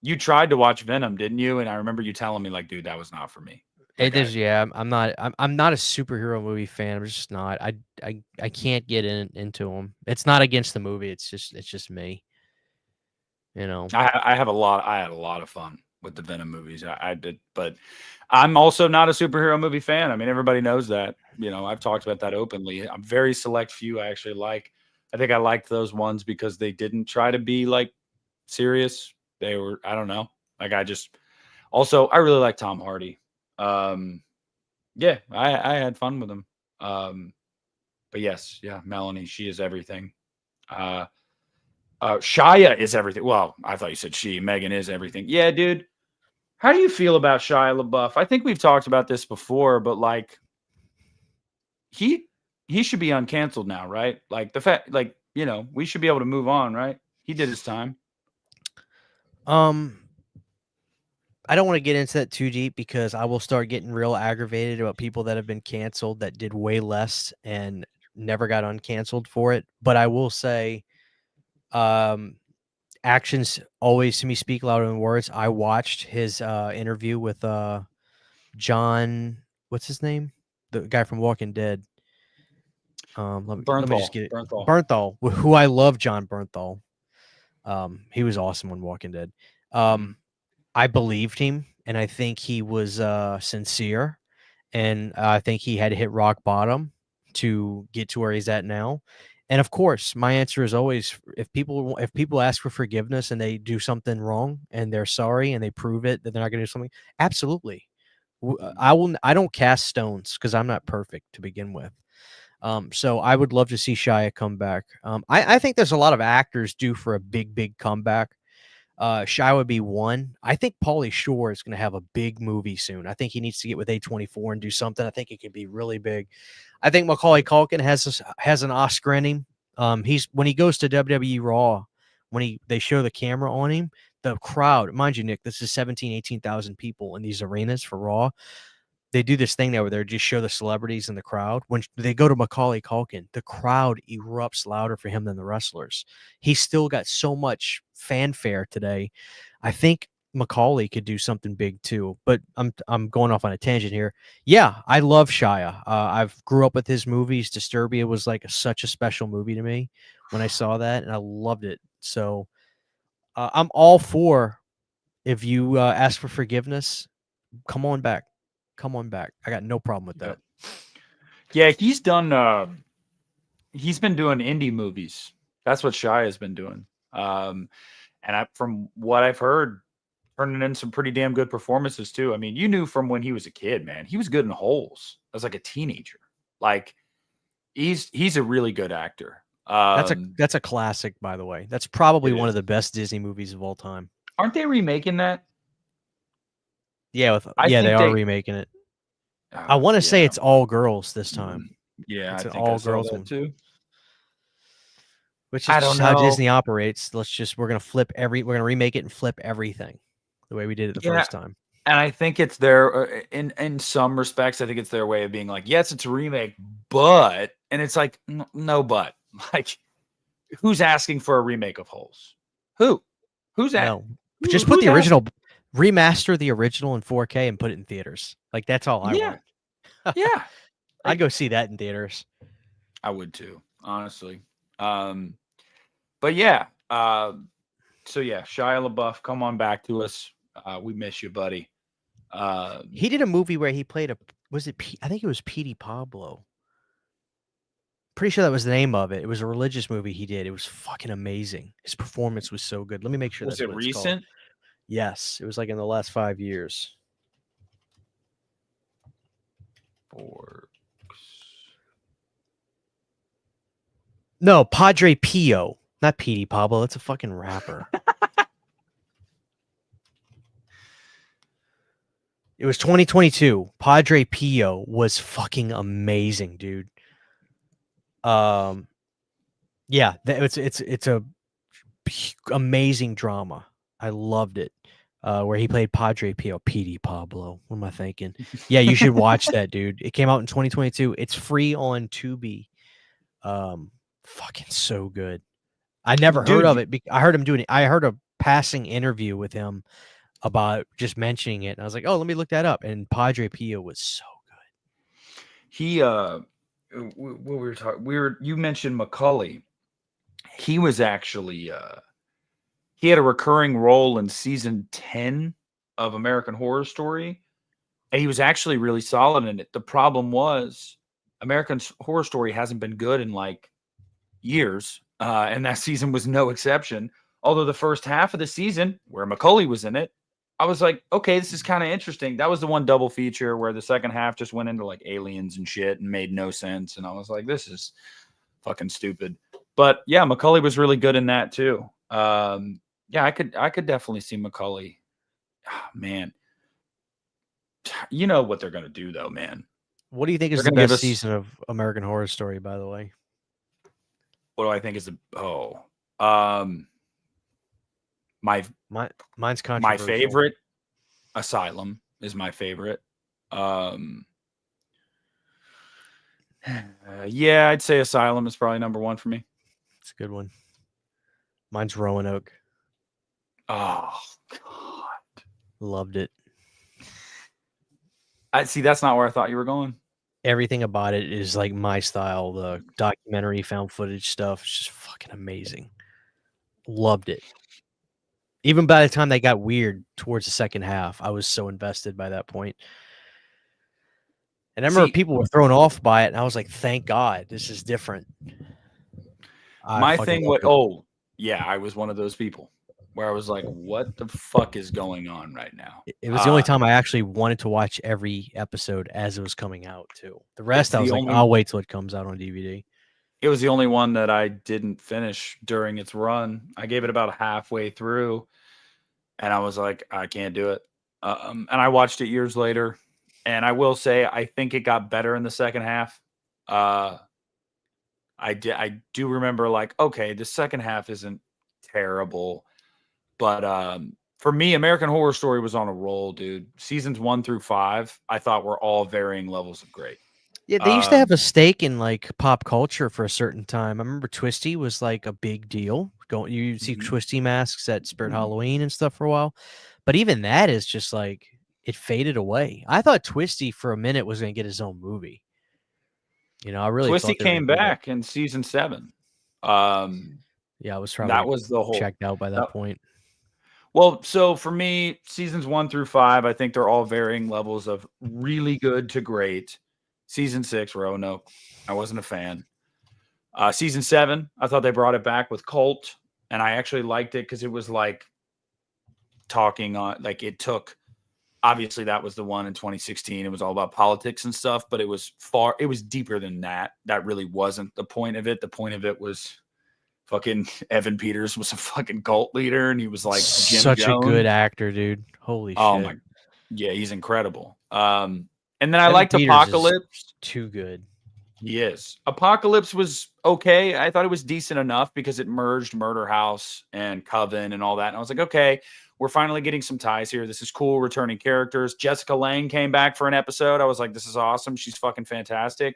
you tried to watch Venom, didn't you? And I remember you telling me like, dude, that was not for me. Like it is. Yeah, I'm not. I'm not a superhero movie fan. I'm just not. I can't get into them. It's not against the movie. It's just me. You know. I have a lot. I had a lot of fun with the Venom movies. I did, but I'm also not a superhero movie fan. I mean, everybody knows that. You know, I've talked about that openly. I'm very select few I actually like. I think I liked those ones because they didn't try to be like serious. They were. I don't know. Like I just. Also, I really like Tom Hardy. Yeah, I had fun with him. But yes, yeah, Melanie, she is everything. Shia is everything. Well, I thought you said she. Megan is everything. Yeah, dude. How do you feel about Shia LaBeouf? I think we've talked about this before, but like he should be uncanceled now, right? Like the fact, like we should be able to move on, right? He did his time. Um, I don't want to get into that too deep because I will start getting real aggravated about people that have been canceled that did way less and never got uncanceled for it. But I will say, um, actions always to me speak louder than words. I watched his interview with John. What's his name? The guy from Walking Dead. Let me just get it. Bernthal. Bernthal, who I love, John Bernthal. He was awesome on Walking Dead. I believed him, and I think he was sincere, and I think he had to hit rock bottom to get to where he's at now. And of course, my answer is always if people ask for forgiveness and they do something wrong and they're sorry and they prove it that they're not going to do something, absolutely. I don't cast stones because I'm not perfect to begin with. So I would love to see Shia come back. I think there's a lot of actors due for a big comeback. Shia would be one. I think Pauly Shore is going to have a big movie soon. I think he needs to get with A24 and do something. I think it could be really big. I think Macaulay Culkin has an Oscar in him. He's when he goes to WWE Raw, when they show the camera on him, the crowd, mind you, Nick, this is 18,000 people in these arenas for Raw. They do this thing now where they just show the celebrities in the crowd. When they go to Macaulay Culkin, the crowd erupts louder for him than the wrestlers. He's still got so much fanfare today. I think Macaulay could do something big too. But I'm going off on a tangent here. Yeah, I love Shia. I've grew up with his movies. Disturbia was like such a special movie to me when I saw that, and I loved it. So I'm all for if you ask for forgiveness, come on back. Come on back. I got no problem with that. Yeah, he's done. He's been doing indie movies. That's what Shia has been doing. And from what I've heard, turning in some pretty damn good performances too. I mean, you knew from when he was a kid, man, he was good in Holes as like a teenager. Like he's a really good actor. That's a classic, by the way. That's probably one of the best Disney movies of all time. Aren't they remaking that? Yeah, they are remaking it. I want to say it's all girls this time. Yeah, it's I think all girls one too. Which is just how Disney operates. We're gonna remake it and flip everything the way we did it the first time. And I think it's their in some respects, I think it's their way of being like, yes, it's a remake, but and it's like no, but like who's asking for a remake of Holes? Who's that? No, just put the original. Remaster the original in 4K and put it in theaters. Like that's all I want. Yeah. I'd go see that in theaters. I would too, honestly. But yeah. So yeah, Shia LaBeouf, come on back to us. We miss you, buddy. He did a movie where he played I think it was Petey Pablo. Pretty sure that was the name of it. It was a religious movie he did. It was fucking amazing. His performance was so good. Let me make sure that's what it's recent? Called. Yes, it was like in the last 5 years. No, Padre Pio, not Petey Pablo. That's a fucking rapper. It was 2022. Padre Pio was fucking amazing, dude. Yeah, it's a amazing drama. I loved it. Where he played Padre Pio, PD Pablo. What am I thinking? Yeah, you should watch that, dude. It came out in 2022. It's free on Tubi. Fucking so good. I never heard of Dude, it. I heard him doing it. I heard a passing interview with him about just mentioning it. And I was like, oh, let me look that up. And Padre Pio was so good. he what we were talking, you mentioned Macaulay. He was actually he had a recurring role in season 10 of American Horror Story, and he was actually really solid in it. The problem was American Horror Story hasn't been good in like years, and that season was no exception. Although the first half of the season, where Macaulay was in it, I was like, okay, this is kind of interesting. That was the one double feature where the second half just went into like aliens and shit and made no sense. And I was like, this is fucking stupid. But yeah, Macaulay was really good in that too. Yeah, I could definitely see Macaulay. Oh, man, you know what they're gonna do though, man. What do you think is They're the gonna give best us. season of American Horror Story, by the way? What do I think is my Mine's my controversial. favorite? Asylum is my favorite. Yeah, I'd say Asylum is probably number one for me. It's a good one. Mine's Roanoke. Oh God, Loved it. I see. That's not where I thought you were going. Everything about it is like my style. The documentary, found footage stuff. It's just fucking amazing. Loved it. Even by the time they got weird towards the second half, I was so invested by that point. And I remember people were thrown off by it, and I was like, "Thank God, this is different." My thing, oh yeah, I was one of those people where I was like, "What the fuck is going on right now?" It was the only time I actually wanted to watch every episode as it was coming out too. The rest, I was like, "I'll wait till it comes out on DVD." It was the only one that I didn't finish during its run. I gave it about halfway through, and I was like, "I can't do it." And I watched it years later, and I will say, I think it got better in the second half. I do remember like, okay, the second half isn't terrible, but for me, American Horror Story was on a roll, dude. Seasons 1 through 5, I thought were all varying levels of great. Yeah, they used to have a stake in like pop culture for a certain time. I remember Twisty was like a big deal. You see Twisty masks at Spirit Halloween and stuff for a while, but even that is just like it faded away. I thought Twisty for a minute was going to get his own movie. You know, I really Twisty thought they were came gonna do that. back in season 7. Yeah, I was probably That was the whole checked out by that point. Well, so for me, seasons 1 through 5, I think they're all varying levels of really good to great. Season 6, Roanoke, I wasn't a fan. Season 7, I thought they brought it back with Colt, and I actually liked it because it was like talking on, like it took, obviously that was the one in 2016. It was all about politics and stuff, but it was deeper than that. That really wasn't the point of it. The point of it was fucking Evan Peters was a fucking cult leader, and he was like Jim Such Jones. a good actor, dude. Holy shit. Oh my, yeah, he's incredible. And then I liked Apocalypse. Too good. He is. Apocalypse was okay. I thought it was decent enough because it merged Murder House and Coven and all that. And I was like, okay, we're finally getting some ties here. This is cool. Returning characters. Jessica Lange came back for an episode. I was like, this is awesome. She's fucking fantastic.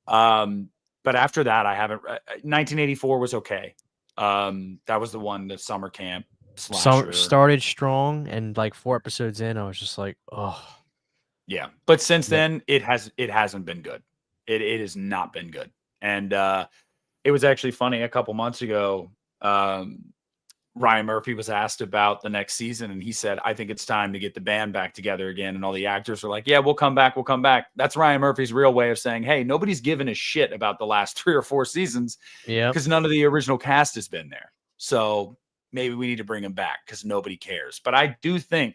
But after that, I haven't. 1984 was okay. That was the one, the summer camp slasher. Started strong, and like 4 episodes in, I was just like, oh. Yeah, but since then, it hasn't been good. It has not been good. And it was actually funny. A couple months ago, Ryan Murphy was asked about the next season, and he said, I think it's time to get the band back together again. And all the actors were like, yeah, we'll come back. We'll come back. That's Ryan Murphy's real way of saying, hey, nobody's given a shit about the last 3 or 4 seasons because none of the original cast has been there. So maybe we need to bring him back because nobody cares. But I do think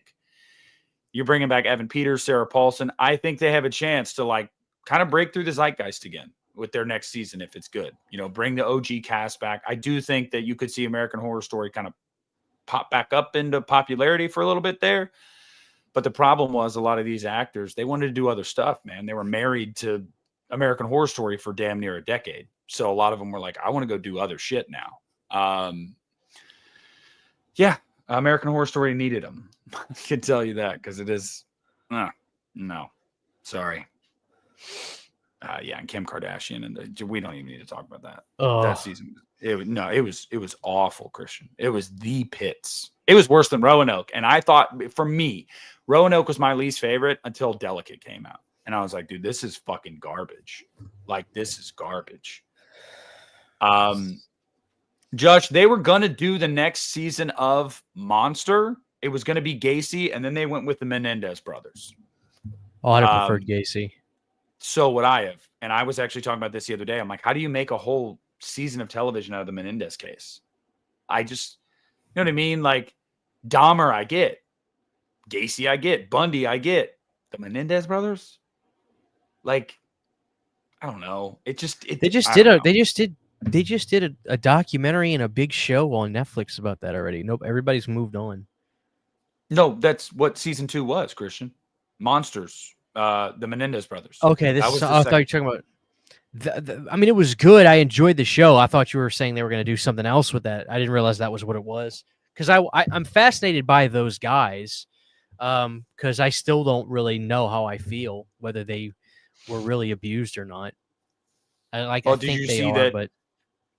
you're bringing back Evan Peters, Sarah Paulson. I think they have a chance to like kind of break through the zeitgeist again with their next season if it's good. You know, bring the OG cast back. I do think that you could see American Horror Story kind of pop back up into popularity for a little bit there. But the problem was a lot of these actors, they wanted to do other stuff, man. They were married to American Horror Story for damn near a decade. So a lot of them were like, I want to go do other shit now. Yeah, American Horror Story needed them. I can tell you that because it is. No, sorry. Yeah, and Kim Kardashian, and we don't even need to talk about that. That season, it was awful, Christian. It was the pits. It was worse than Roanoke, and I thought, for me, Roanoke was my least favorite until Delicate came out, and I was like, dude, this is fucking garbage. Like, this is garbage. Josh, they were gonna do the next season of Monster. It was gonna be Gacy, and then they went with the Menendez brothers. Oh, I'd have preferred Gacy. So would I have. And I was actually talking about this the other day. I'm like, how do you make a whole season of television out of the Menendez case? I just, you know what I mean? Like, Dahmer, I get. Gacy, I get. Bundy, I get. The Menendez brothers? Like, I don't know. They just did a documentary and a big show on Netflix about that already. Nope, everybody's moved on. No, that's what season 2 was, Christian. Monsters. The Menendez brothers. Okay, I thought you were talking about. I mean, it was good. I enjoyed the show. I thought you were saying they were going to do something else with that. I didn't realize that was what it was. Because I'm fascinated by those guys. Because I still don't really know how I feel, whether they were really abused or not. I think they are, but.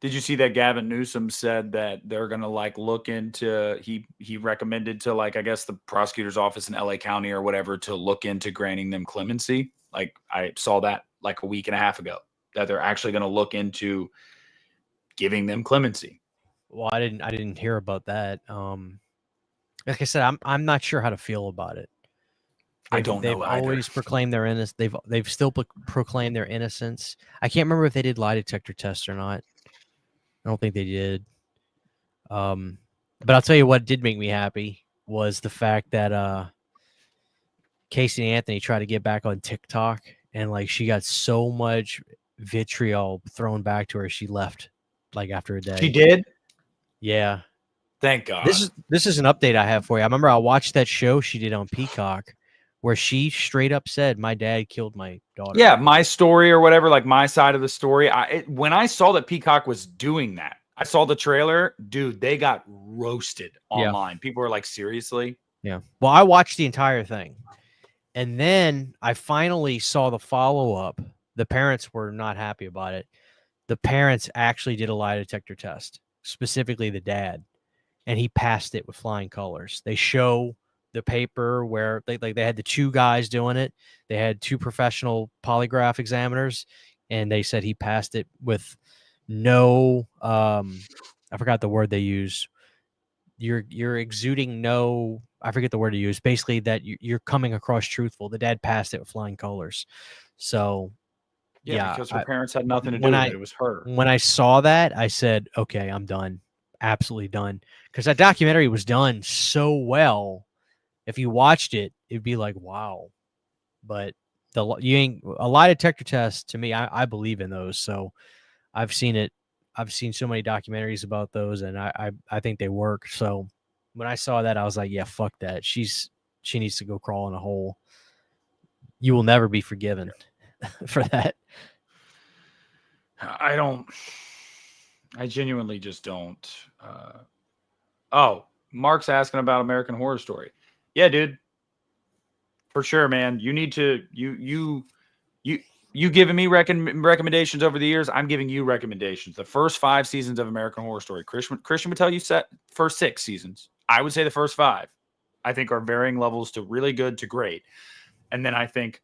Did you see that Gavin Newsom said that they're going to like look into, he recommended to like, I guess the prosecutor's office in LA County or whatever to look into granting them clemency. Like, I saw that like a week and a half ago, that they're actually going to look into giving them clemency. Well, I didn't hear about that. Like I said, I'm not sure how to feel about it. I don't know. They've always proclaimed their innocence. They've still proclaimed their innocence. I can't remember if they did lie detector tests or not. I don't think they did. But I'll tell you what did make me happy was the fact that Casey Anthony tried to get back on TikTok, and like she got so much vitriol thrown back to her, she left like after a day. She did? Yeah. Thank God. This is an update I have for you. I remember I watched that show she did on Peacock where she straight up said, "My dad killed my daughter." Yeah, my story or whatever, like my side of the story. When I saw that Peacock was doing that, I saw the trailer, dude, they got roasted online. People were like, seriously? Yeah. Well, I watched the entire thing. And then I finally saw the follow-up. The parents were not happy about it. The parents actually did a lie detector test, specifically the dad, and he passed it with flying colors. They show the paper where they had the 2 guys doing it. They had 2 professional polygraph examiners, and they said he passed it with no I forgot the word they use. You're exuding no, I forget the word to use. Basically that you're coming across truthful. The dad passed it with flying colors. So yeah, because her parents had nothing to do with it. It was her. When I saw that, I said, okay, I'm done. Absolutely done. Because that documentary was done so well. If you watched it, it'd be like, wow. But a lie detector test, to me, I believe in those. So I've seen it. I've seen so many documentaries about those, and I think they work. So when I saw that, I was like, yeah, fuck that. She needs to go crawl in a hole. You will never be forgiven for that. I genuinely just don't. Mark's asking about American Horror Story. Yeah, dude. For sure, man. You need to, you giving me recommendations over the years. I'm giving you recommendations. The first 5 seasons of American Horror Story. Christian would tell you first 6 seasons. I would say the first 5, I think, are varying levels to really good to great. And then I think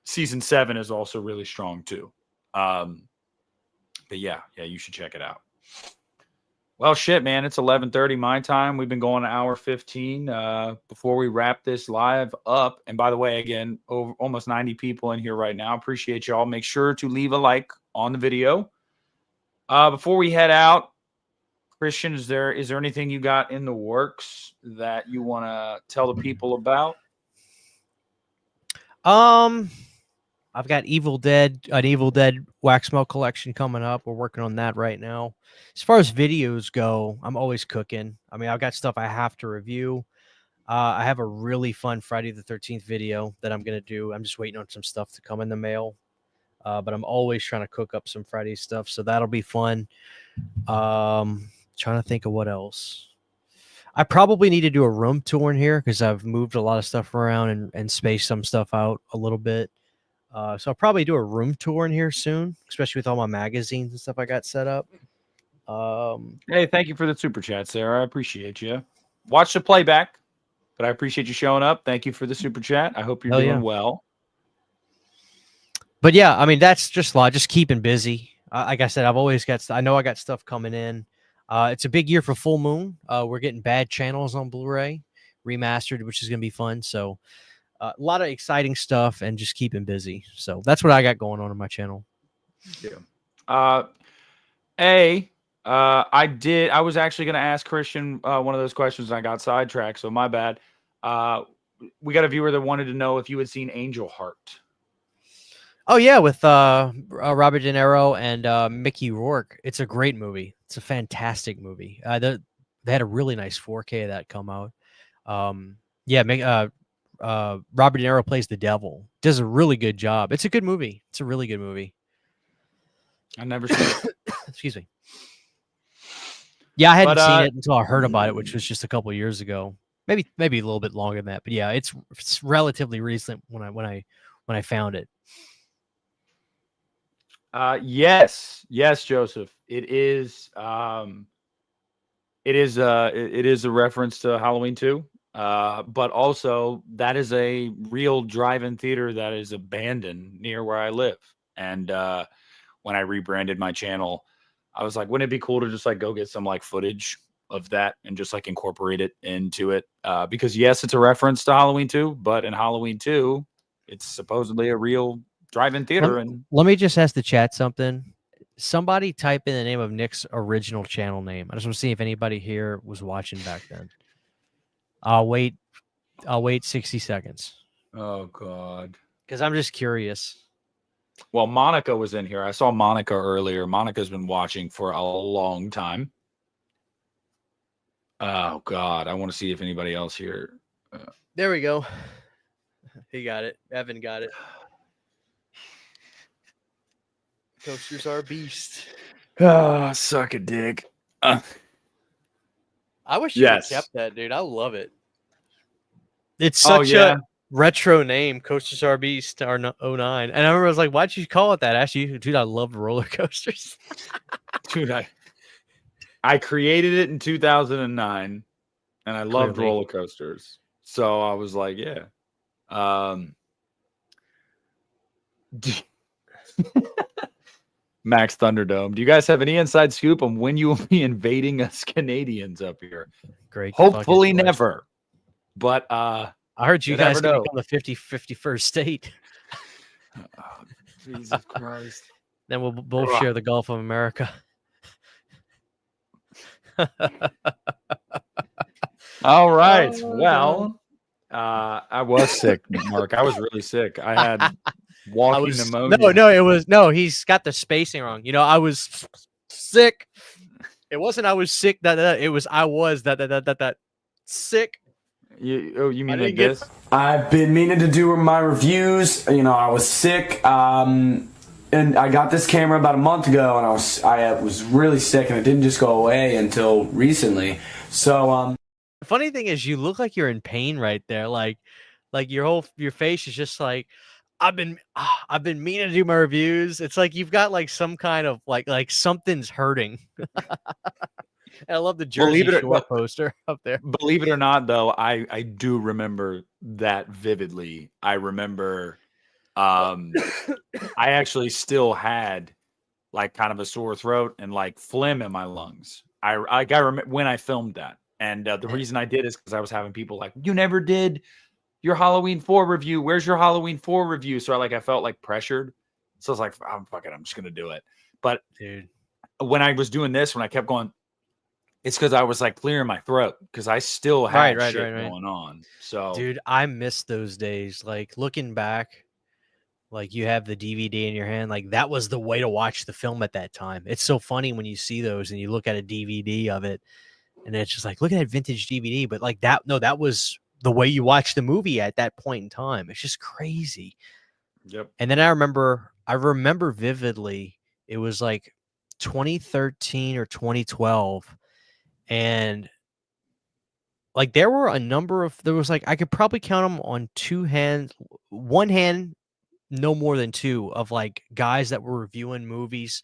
season 7 is also really strong too. But yeah, you should check it out. Well, shit, man, it's 11:30 my time. We've been going an hour 15 before we wrap this live up. And by the way, again, almost 90 people in here right now. Appreciate y'all. Make sure to leave a like on the video. Before we head out, Christian, is there anything you got in the works that you want to tell the people about? I've got an Evil Dead wax melt collection coming up. We're working on that right now. As far as videos go, I'm always cooking. I mean, I've got stuff I have to review. I have a really fun Friday the 13th video that I'm going to do. I'm just waiting on some stuff to come in the mail. But I'm always trying to cook up some Friday stuff. So that'll be fun. Trying to think of what else. I probably need to do a room tour in here because I've moved a lot of stuff around and spaced some stuff out a little bit. So I'll probably do a room tour in here soon, especially with all my magazines and stuff I got set up. Hey, thank you for the super chat, Sarah. I appreciate you. Watch the playback, but I appreciate you showing up. Thank you for the super chat. I hope you're Hell doing yeah. well. But yeah, I mean, that's just a lot, just keeping busy. Like I said, I've always got, I know I got stuff coming in. It's a big year for Full Moon. We're getting Bad Channels on Blu-ray remastered, which is going to be fun. So a lot of exciting stuff and just keeping busy. So that's what I got going on my channel. Yeah. I was actually going to ask Christian one of those questions and I got sidetracked, so my bad. We got a viewer that wanted to know if you had seen Angel Heart. Oh yeah, with Robert De Niro and Mickey Rourke. It's a great movie. It's a fantastic movie. They had a really nice 4K of that come out. Robert De Niro plays the devil. Does a really good job. It's a good movie. It's a really good movie. I never seen it. Excuse me. Yeah, I hadn't seen it until I heard about it, which was just a couple years ago. Maybe a little bit longer than that. But yeah, it's relatively recent when I found it. Yes, Joseph. It is a reference to Halloween 2. But also that is a real drive-in theater that is abandoned near where I live. And when I rebranded my channel, I was like, wouldn't it be cool to just like go get some like footage of that and just like incorporate it into it? Because yes, it's a reference to Halloween 2, but in Halloween 2, it's supposedly a real drive-in theater. Let me just ask the chat something. Somebody type in the name of Nick's original channel name. I just want to see if anybody here was watching back then. I'll wait 60 seconds. Oh God. Because I'm just curious. Well, Monica was in here. I saw Monica earlier. Monica's been watching for a long time. Oh God. I want to see if anybody else here. There we go. He got it. Evan got it. Coasters are a beast. Oh, suck a dick. I wish you had kept that, dude. I love it. It's such a retro name, Coasters are Beast or 09. And I remember I was like, why'd you call it that? Actually, dude, I love roller coasters. Dude, I created it in 2009 and I loved roller coasters. So I was like, yeah. Max Thunderdome. Do you guys have any inside scoop on when you will be invading us Canadians up here? Great. Hopefully never. But I heard you guys can become the 51st state. Oh, Jesus Christ. Then we'll both share the Gulf of America. All right. Well, I was sick, Mark. I was really sick. I had walking pneumonia. He's got the spacing wrong. You know, I was sick. It wasn't I was sick it was I was that sick. You mean like this? I've been meaning to do my reviews. You know, I was sick, and I got this camera about a month ago, and I was really sick, and it didn't just go away until recently. So, the funny thing is, you look like you're in pain right there. Like your face is just like, I've been meaning to do my reviews. It's like you've got like some kind of like something's hurting. I love the Jersey Shore poster up there. Believe it or not, though, I do remember that vividly. I remember I actually still had like kind of a sore throat and like phlegm in my lungs. I remember when I filmed that. And the reason I did is because I was having people like, you never did your Halloween 4 review. Where's your Halloween 4 review? So I felt like pressured. So I was like, I'm just going to do it. But dude, when I was doing this, when I kept going, it's because I was like clearing my throat because I still had shit going on. So, dude, I miss those days. Like looking back, like you have the DVD in your hand. Like that was the way to watch the film at that time. It's so funny when you see those and you look at a DVD of it, and it's just like, look at that vintage DVD. But like that, no, that was the way you watch the movie at that point in time. It's just crazy. Yep. And then I remember vividly. It was like 2013 or 2012. And like there were a number of there was like I could probably count them on one hand, no more than two of like guys that were reviewing movies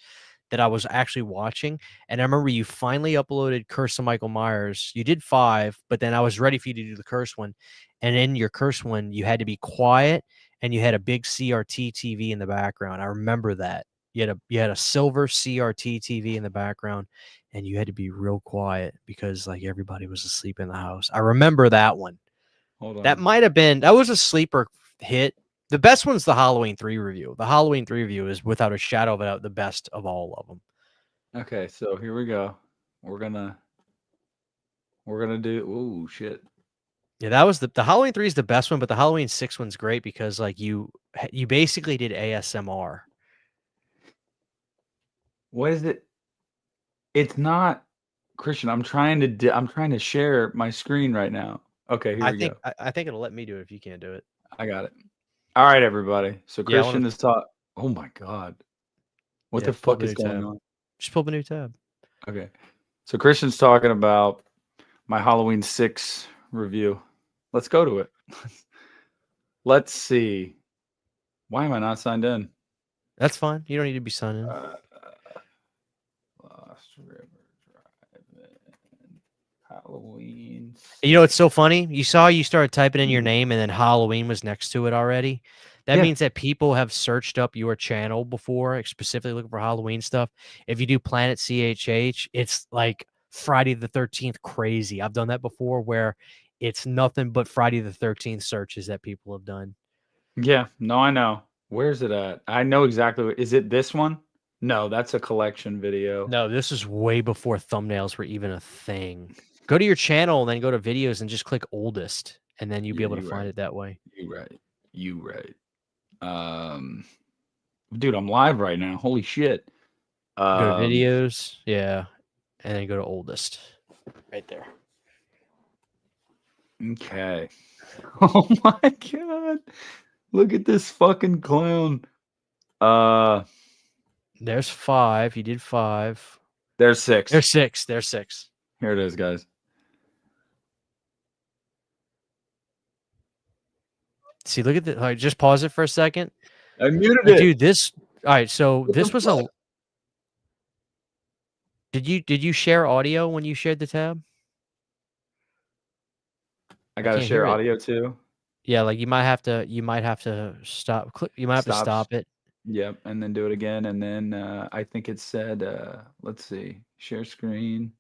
that I was actually watching. And I remember you finally uploaded Curse of Michael Myers. You did 5, but then I was ready for you to do the curse one. And in your curse one, you had to be quiet and you had a big CRT TV in the background. I remember that. You had a silver CRT TV in the background and you had to be real quiet because like everybody was asleep in the house. I remember that one. Hold on. That was a sleeper hit. The best one's the Halloween 3 review. The Halloween 3 review is without a shadow of a doubt the best of all of them. Okay, so here we go. We're gonna do. Oh shit! Yeah, that was the Halloween 3 is the best one, but the Halloween 6 one's great because like you basically did ASMR. What is it? It's not Christian. I'm trying to share my screen right now. Okay, here we go. I think it'll let me do it if you can't do it. I got it. All right, everybody. So Yeah, I Christian wanna- is taught. Oh my god, what Yeah, the pull fuck the is new going tab. on? Just pull the new tab. Okay, so Christian's talking about my Halloween 6 review. Let's go to it. Let's see. Why am I not signed in? That's fine. You don't need to be signed in. Lost River Drive. Halloween. You know, it's so funny. You saw you started typing in your name and then Halloween was next to it already. That Yeah. means that people have searched up your channel before, like, specifically looking for Halloween stuff. If you do Planet CHH, it's like Friday the 13th crazy. I've done that before where it's nothing but Friday the 13th searches that people have done. Yeah, no, I know. Where's it at? I know exactly what. Is it this one? No, that's a collection video. No, this is way before thumbnails were even a thing. Go to your channel and then go to videos and just click oldest, and then you'll be Yeah, able to you're find right. it that way. You right. You right. Dude, I'm live right now. Holy shit. Go to videos, yeah, and then go to oldest, right there. Okay. Oh my god. Look at this fucking clown. There's 5. You did 5. There's 6. There's 6. There's 6. Here it is, guys. See, look at the. All right, just pause it for a second. I muted Like, it. dude, this. All right, so What this the was fuck? a. Did you share audio when you shared the tab? I gotta can't share hear it. audio too. Yeah, like you might have to stop. You might have to stop it. Yep, and then do it again, and then I think it said, let's see, share screen.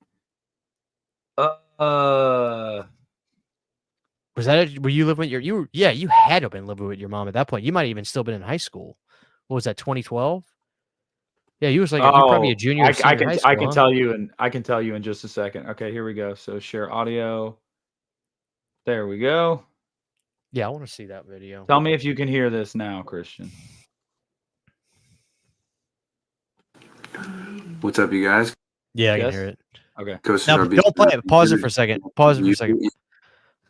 Was that were you living with your you had to have been living with your mom at that point. You might have even still been in high school. What was that, 2012? Yeah, you was like you're probably a junior or senior in high school. I can tell you in just a second. Okay, here we go. So share audio. There we go. Yeah, I want to see that video. Tell me if you can hear this now, Christian. What's up, you guys? Yeah, I Yes? can hear it. Okay. Now, don't play it. Pause it for a second. Pause it for a second.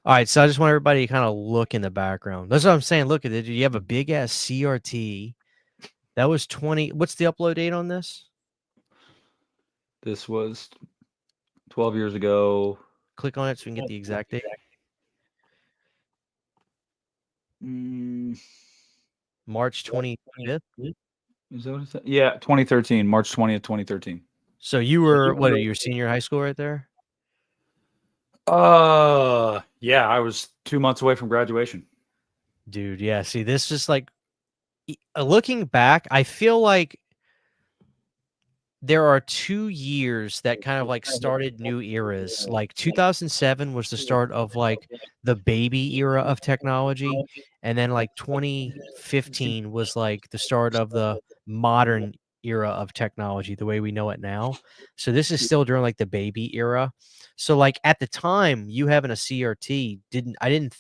All right, so I just want everybody to kind of look in the background. That's what I'm saying. Look at it. You have a big ass CRT. That was 20. What's the upload date on this? This was 12 years ago. Click on it so we can get the exact date. March 25th. Is that what it said? Yeah, 2013, March 20th, 2013. So you were what? Are you a senior in high school right there? Yeah, I was 2 months away from graduation. Dude, yeah. See, this is like looking back, I feel like there are 2 years that kind of like started new eras. Like 2007 was the start of like the baby era of technology. And then like 2015 was like the start of the modern era of technology, the way we know it now. So this is still during like the baby era. So like at the time you having a CRT I didn't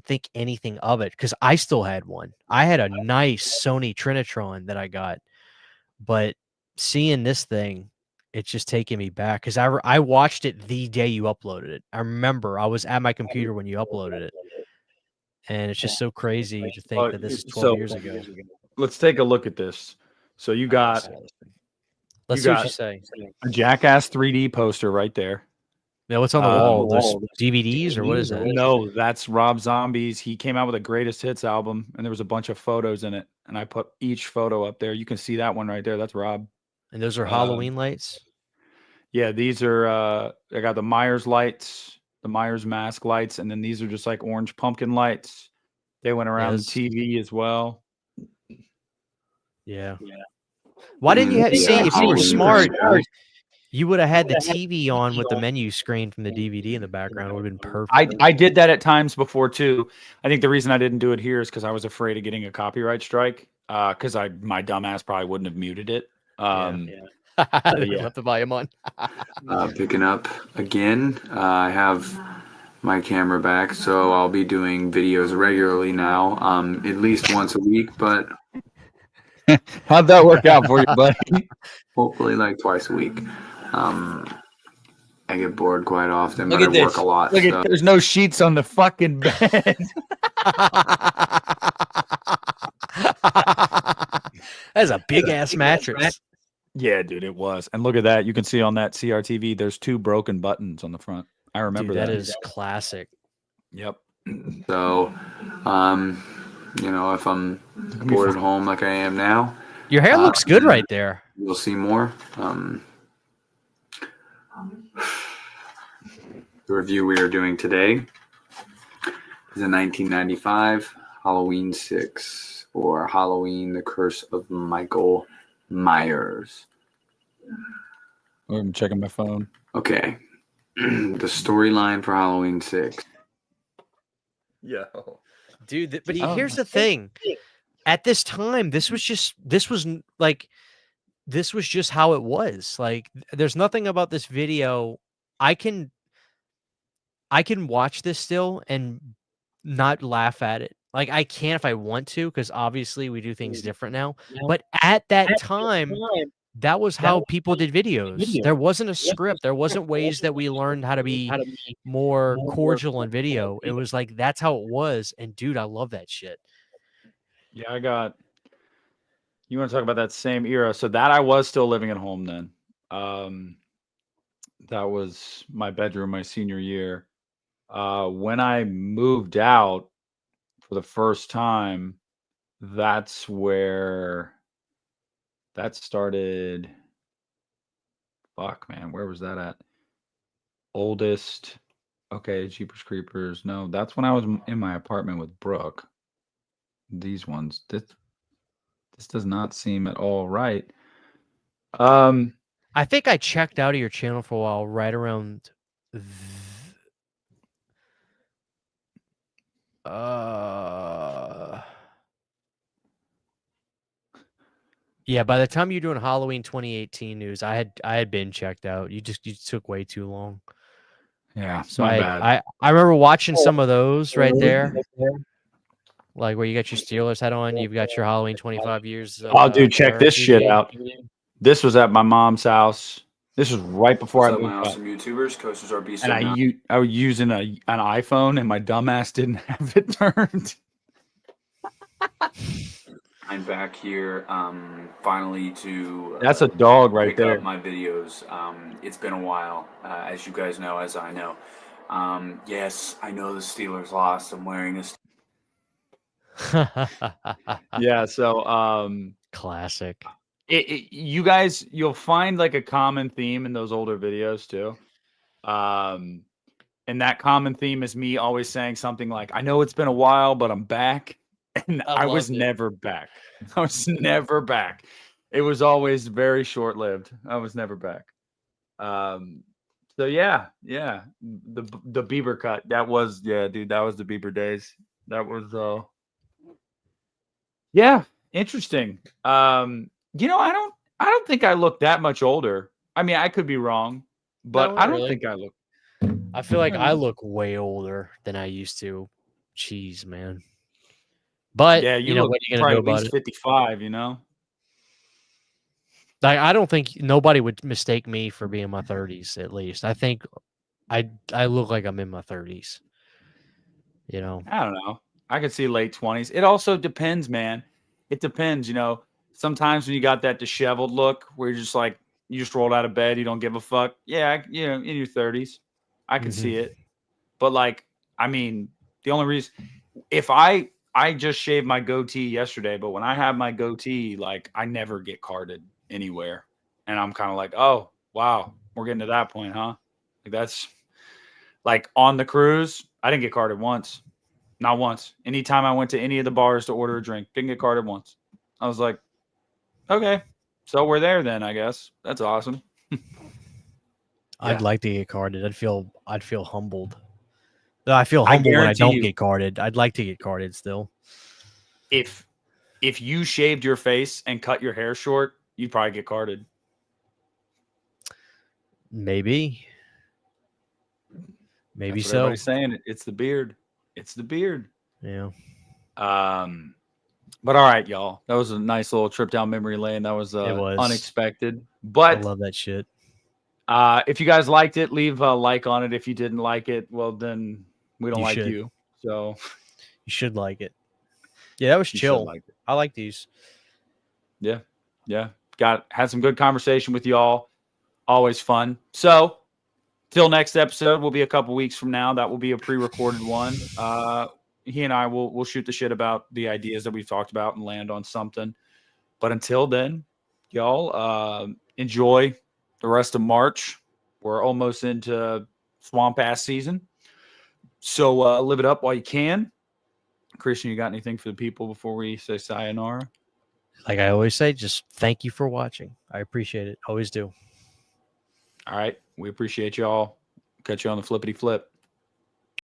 think anything of it because I still had one. I had a nice Sony Trinitron that I got, but seeing this thing, it's just taking me back because I watched it the day you uploaded it. I remember I was at my computer when you uploaded it, and it's just so crazy to think that this is 12 years ago. Let's take a look at this. So you got Let's see what you say. a Jackass 3D poster right there. Yeah, what's on the wall? Those DVDs or what is that? No, that's Rob Zombie's. He came out with a greatest hits album, and there was a bunch of photos in it. And I put each photo up there. You can see that one right there. That's Rob. And those are Halloween lights. Yeah, these are. I got the Myers lights, the Myers mask lights, and then these are just like orange pumpkin lights. They went around the TV as well. Yeah. Why didn't you have, see if you were smart? You would have had the TV on with the menu screen from the DVD in the background. It would have been perfect. I did that at times before too. I think the reason I didn't do it here is because I was afraid of getting a copyright strike. Because my dumbass probably wouldn't have muted it. They left the volume on. Picking up again. I have my camera back, so I'll be doing videos regularly now, at least once a week, but How'd that work out for you, buddy? hopefully like twice a week. I get bored quite often, Look but at I this. work a lot. Look so. at there's no sheets on the fucking bed. That's a big ass mattress. Yeah, dude, it was. And look at that. You can see on that CRTV, there's 2 broken buttons on the front. I remember Dude, that. that is classic. Yep. So, if I'm bored at home like I am now, Your hair looks good right there. you'll see more. The review we are doing today is a 1995 Halloween 6, or Halloween: The Curse of Michael Myers. I'm checking my phone. Okay. The storyline for Halloween 6. Yo. Dude, but here's the thing. At this time, this was just how it was. Like, there's nothing about this video. I can watch this still and not laugh at it. Like, I can if I want to, because obviously we do things different now. But at that time, that was how people did videos. There wasn't a script. There wasn't ways that we learned how to be more cordial on video. It was like, that's how it was. And dude, I love that shit. Yeah, you want to talk about that same era. So that I was still living at home then. That was my bedroom my senior year. When I moved out for the first time, that's where that started. Fuck, man, where was that at? Oldest. Okay, Jeepers Creepers. No, that's when I was in my apartment with Brooke. These ones. This does not seem at all right. I think I checked out of your channel for a while, right around. Yeah, by the time you're doing Halloween 2018 news, I had been checked out. You took way too long. Yeah, So my bad. I remember watching some of those right there. Like where you got your Steelers hat on, you've got your Halloween 25 years. Oh, dude, check this shit out. This was at my mom's house. This was right before I moved out. Awesome YouTubers, Coasters are And I was using an iPhone, and my dumbass didn't have it turned. I'm back here, finally to. That's a dog right pick there. Up my videos. It's been a while, as you guys know, as I know. Yes, I know the Steelers lost. I'm wearing this. Yeah. So, classic. You guys, you'll find like a common theme in those older videos too. And that common theme is me always saying something like, I know it's been a while, but I'm back. And I was never back. I was never back. It was always very short-lived. I was never back. So yeah. The Bieber cut. That was, dude, that was the Bieber days. That was yeah, interesting. I don't think I look that much older. I mean, I could be wrong, but No, I don't really. think I look. I feel like I look way older than I used to. Jeez, man. But Yeah, you know look what are you gonna do probably at about least it? 55. You know. I don't think nobody would mistake me for being in my 30s. At least I think I look like I'm in my 30s. You know. I don't know. I could see late 20s. It also depends, man. It depends. Sometimes when you got that disheveled look where you're just like you just rolled out of bed, you don't give a fuck. Yeah, in your 30s. I could Mhm. see it. But like, I mean, the only reason if I just shaved my goatee yesterday, but when I have my goatee, like I never get carded anywhere. And I'm kind of like, oh wow, we're getting to that point, huh? Like that's like on the cruise, I didn't get carded once. Not once. Anytime I went to any of the bars to order a drink, didn't get carded once. I was like, okay, so we're there then, I guess. That's awesome. I'd Yeah. like to get carded. I'd feel humbled. Though I feel I humble when I guarantee don't you, get carded. I'd like to get carded still. if you shaved your face and cut your hair short, you'd probably get carded. Maybe. Maybe That's what so. everybody's saying. It's the beard. It's the beard. Yeah. But all right, y'all. That was a nice little trip down memory lane. That was, It was. unexpected. I But love that shit. if you guys liked it, leave a like on it. If you didn't like it, well, then we don't You like should. you. So You should like it. Yeah, that was you should chill. like it. I like these. Yeah. Yeah. Had some good conversation with y'all. Always fun. So till next episode, will be a couple weeks from now. That will be a pre-recorded one. He and I will shoot the shit about the ideas that we've talked about and land on something. But until then, y'all enjoy the rest of March. We're almost into swamp ass season. So live it up while you can. Christian, you got anything for the people before we say sayonara? Like I always say, just thank you for watching. I appreciate it. Always do. All right. We appreciate y'all. Catch you on the flippity flip.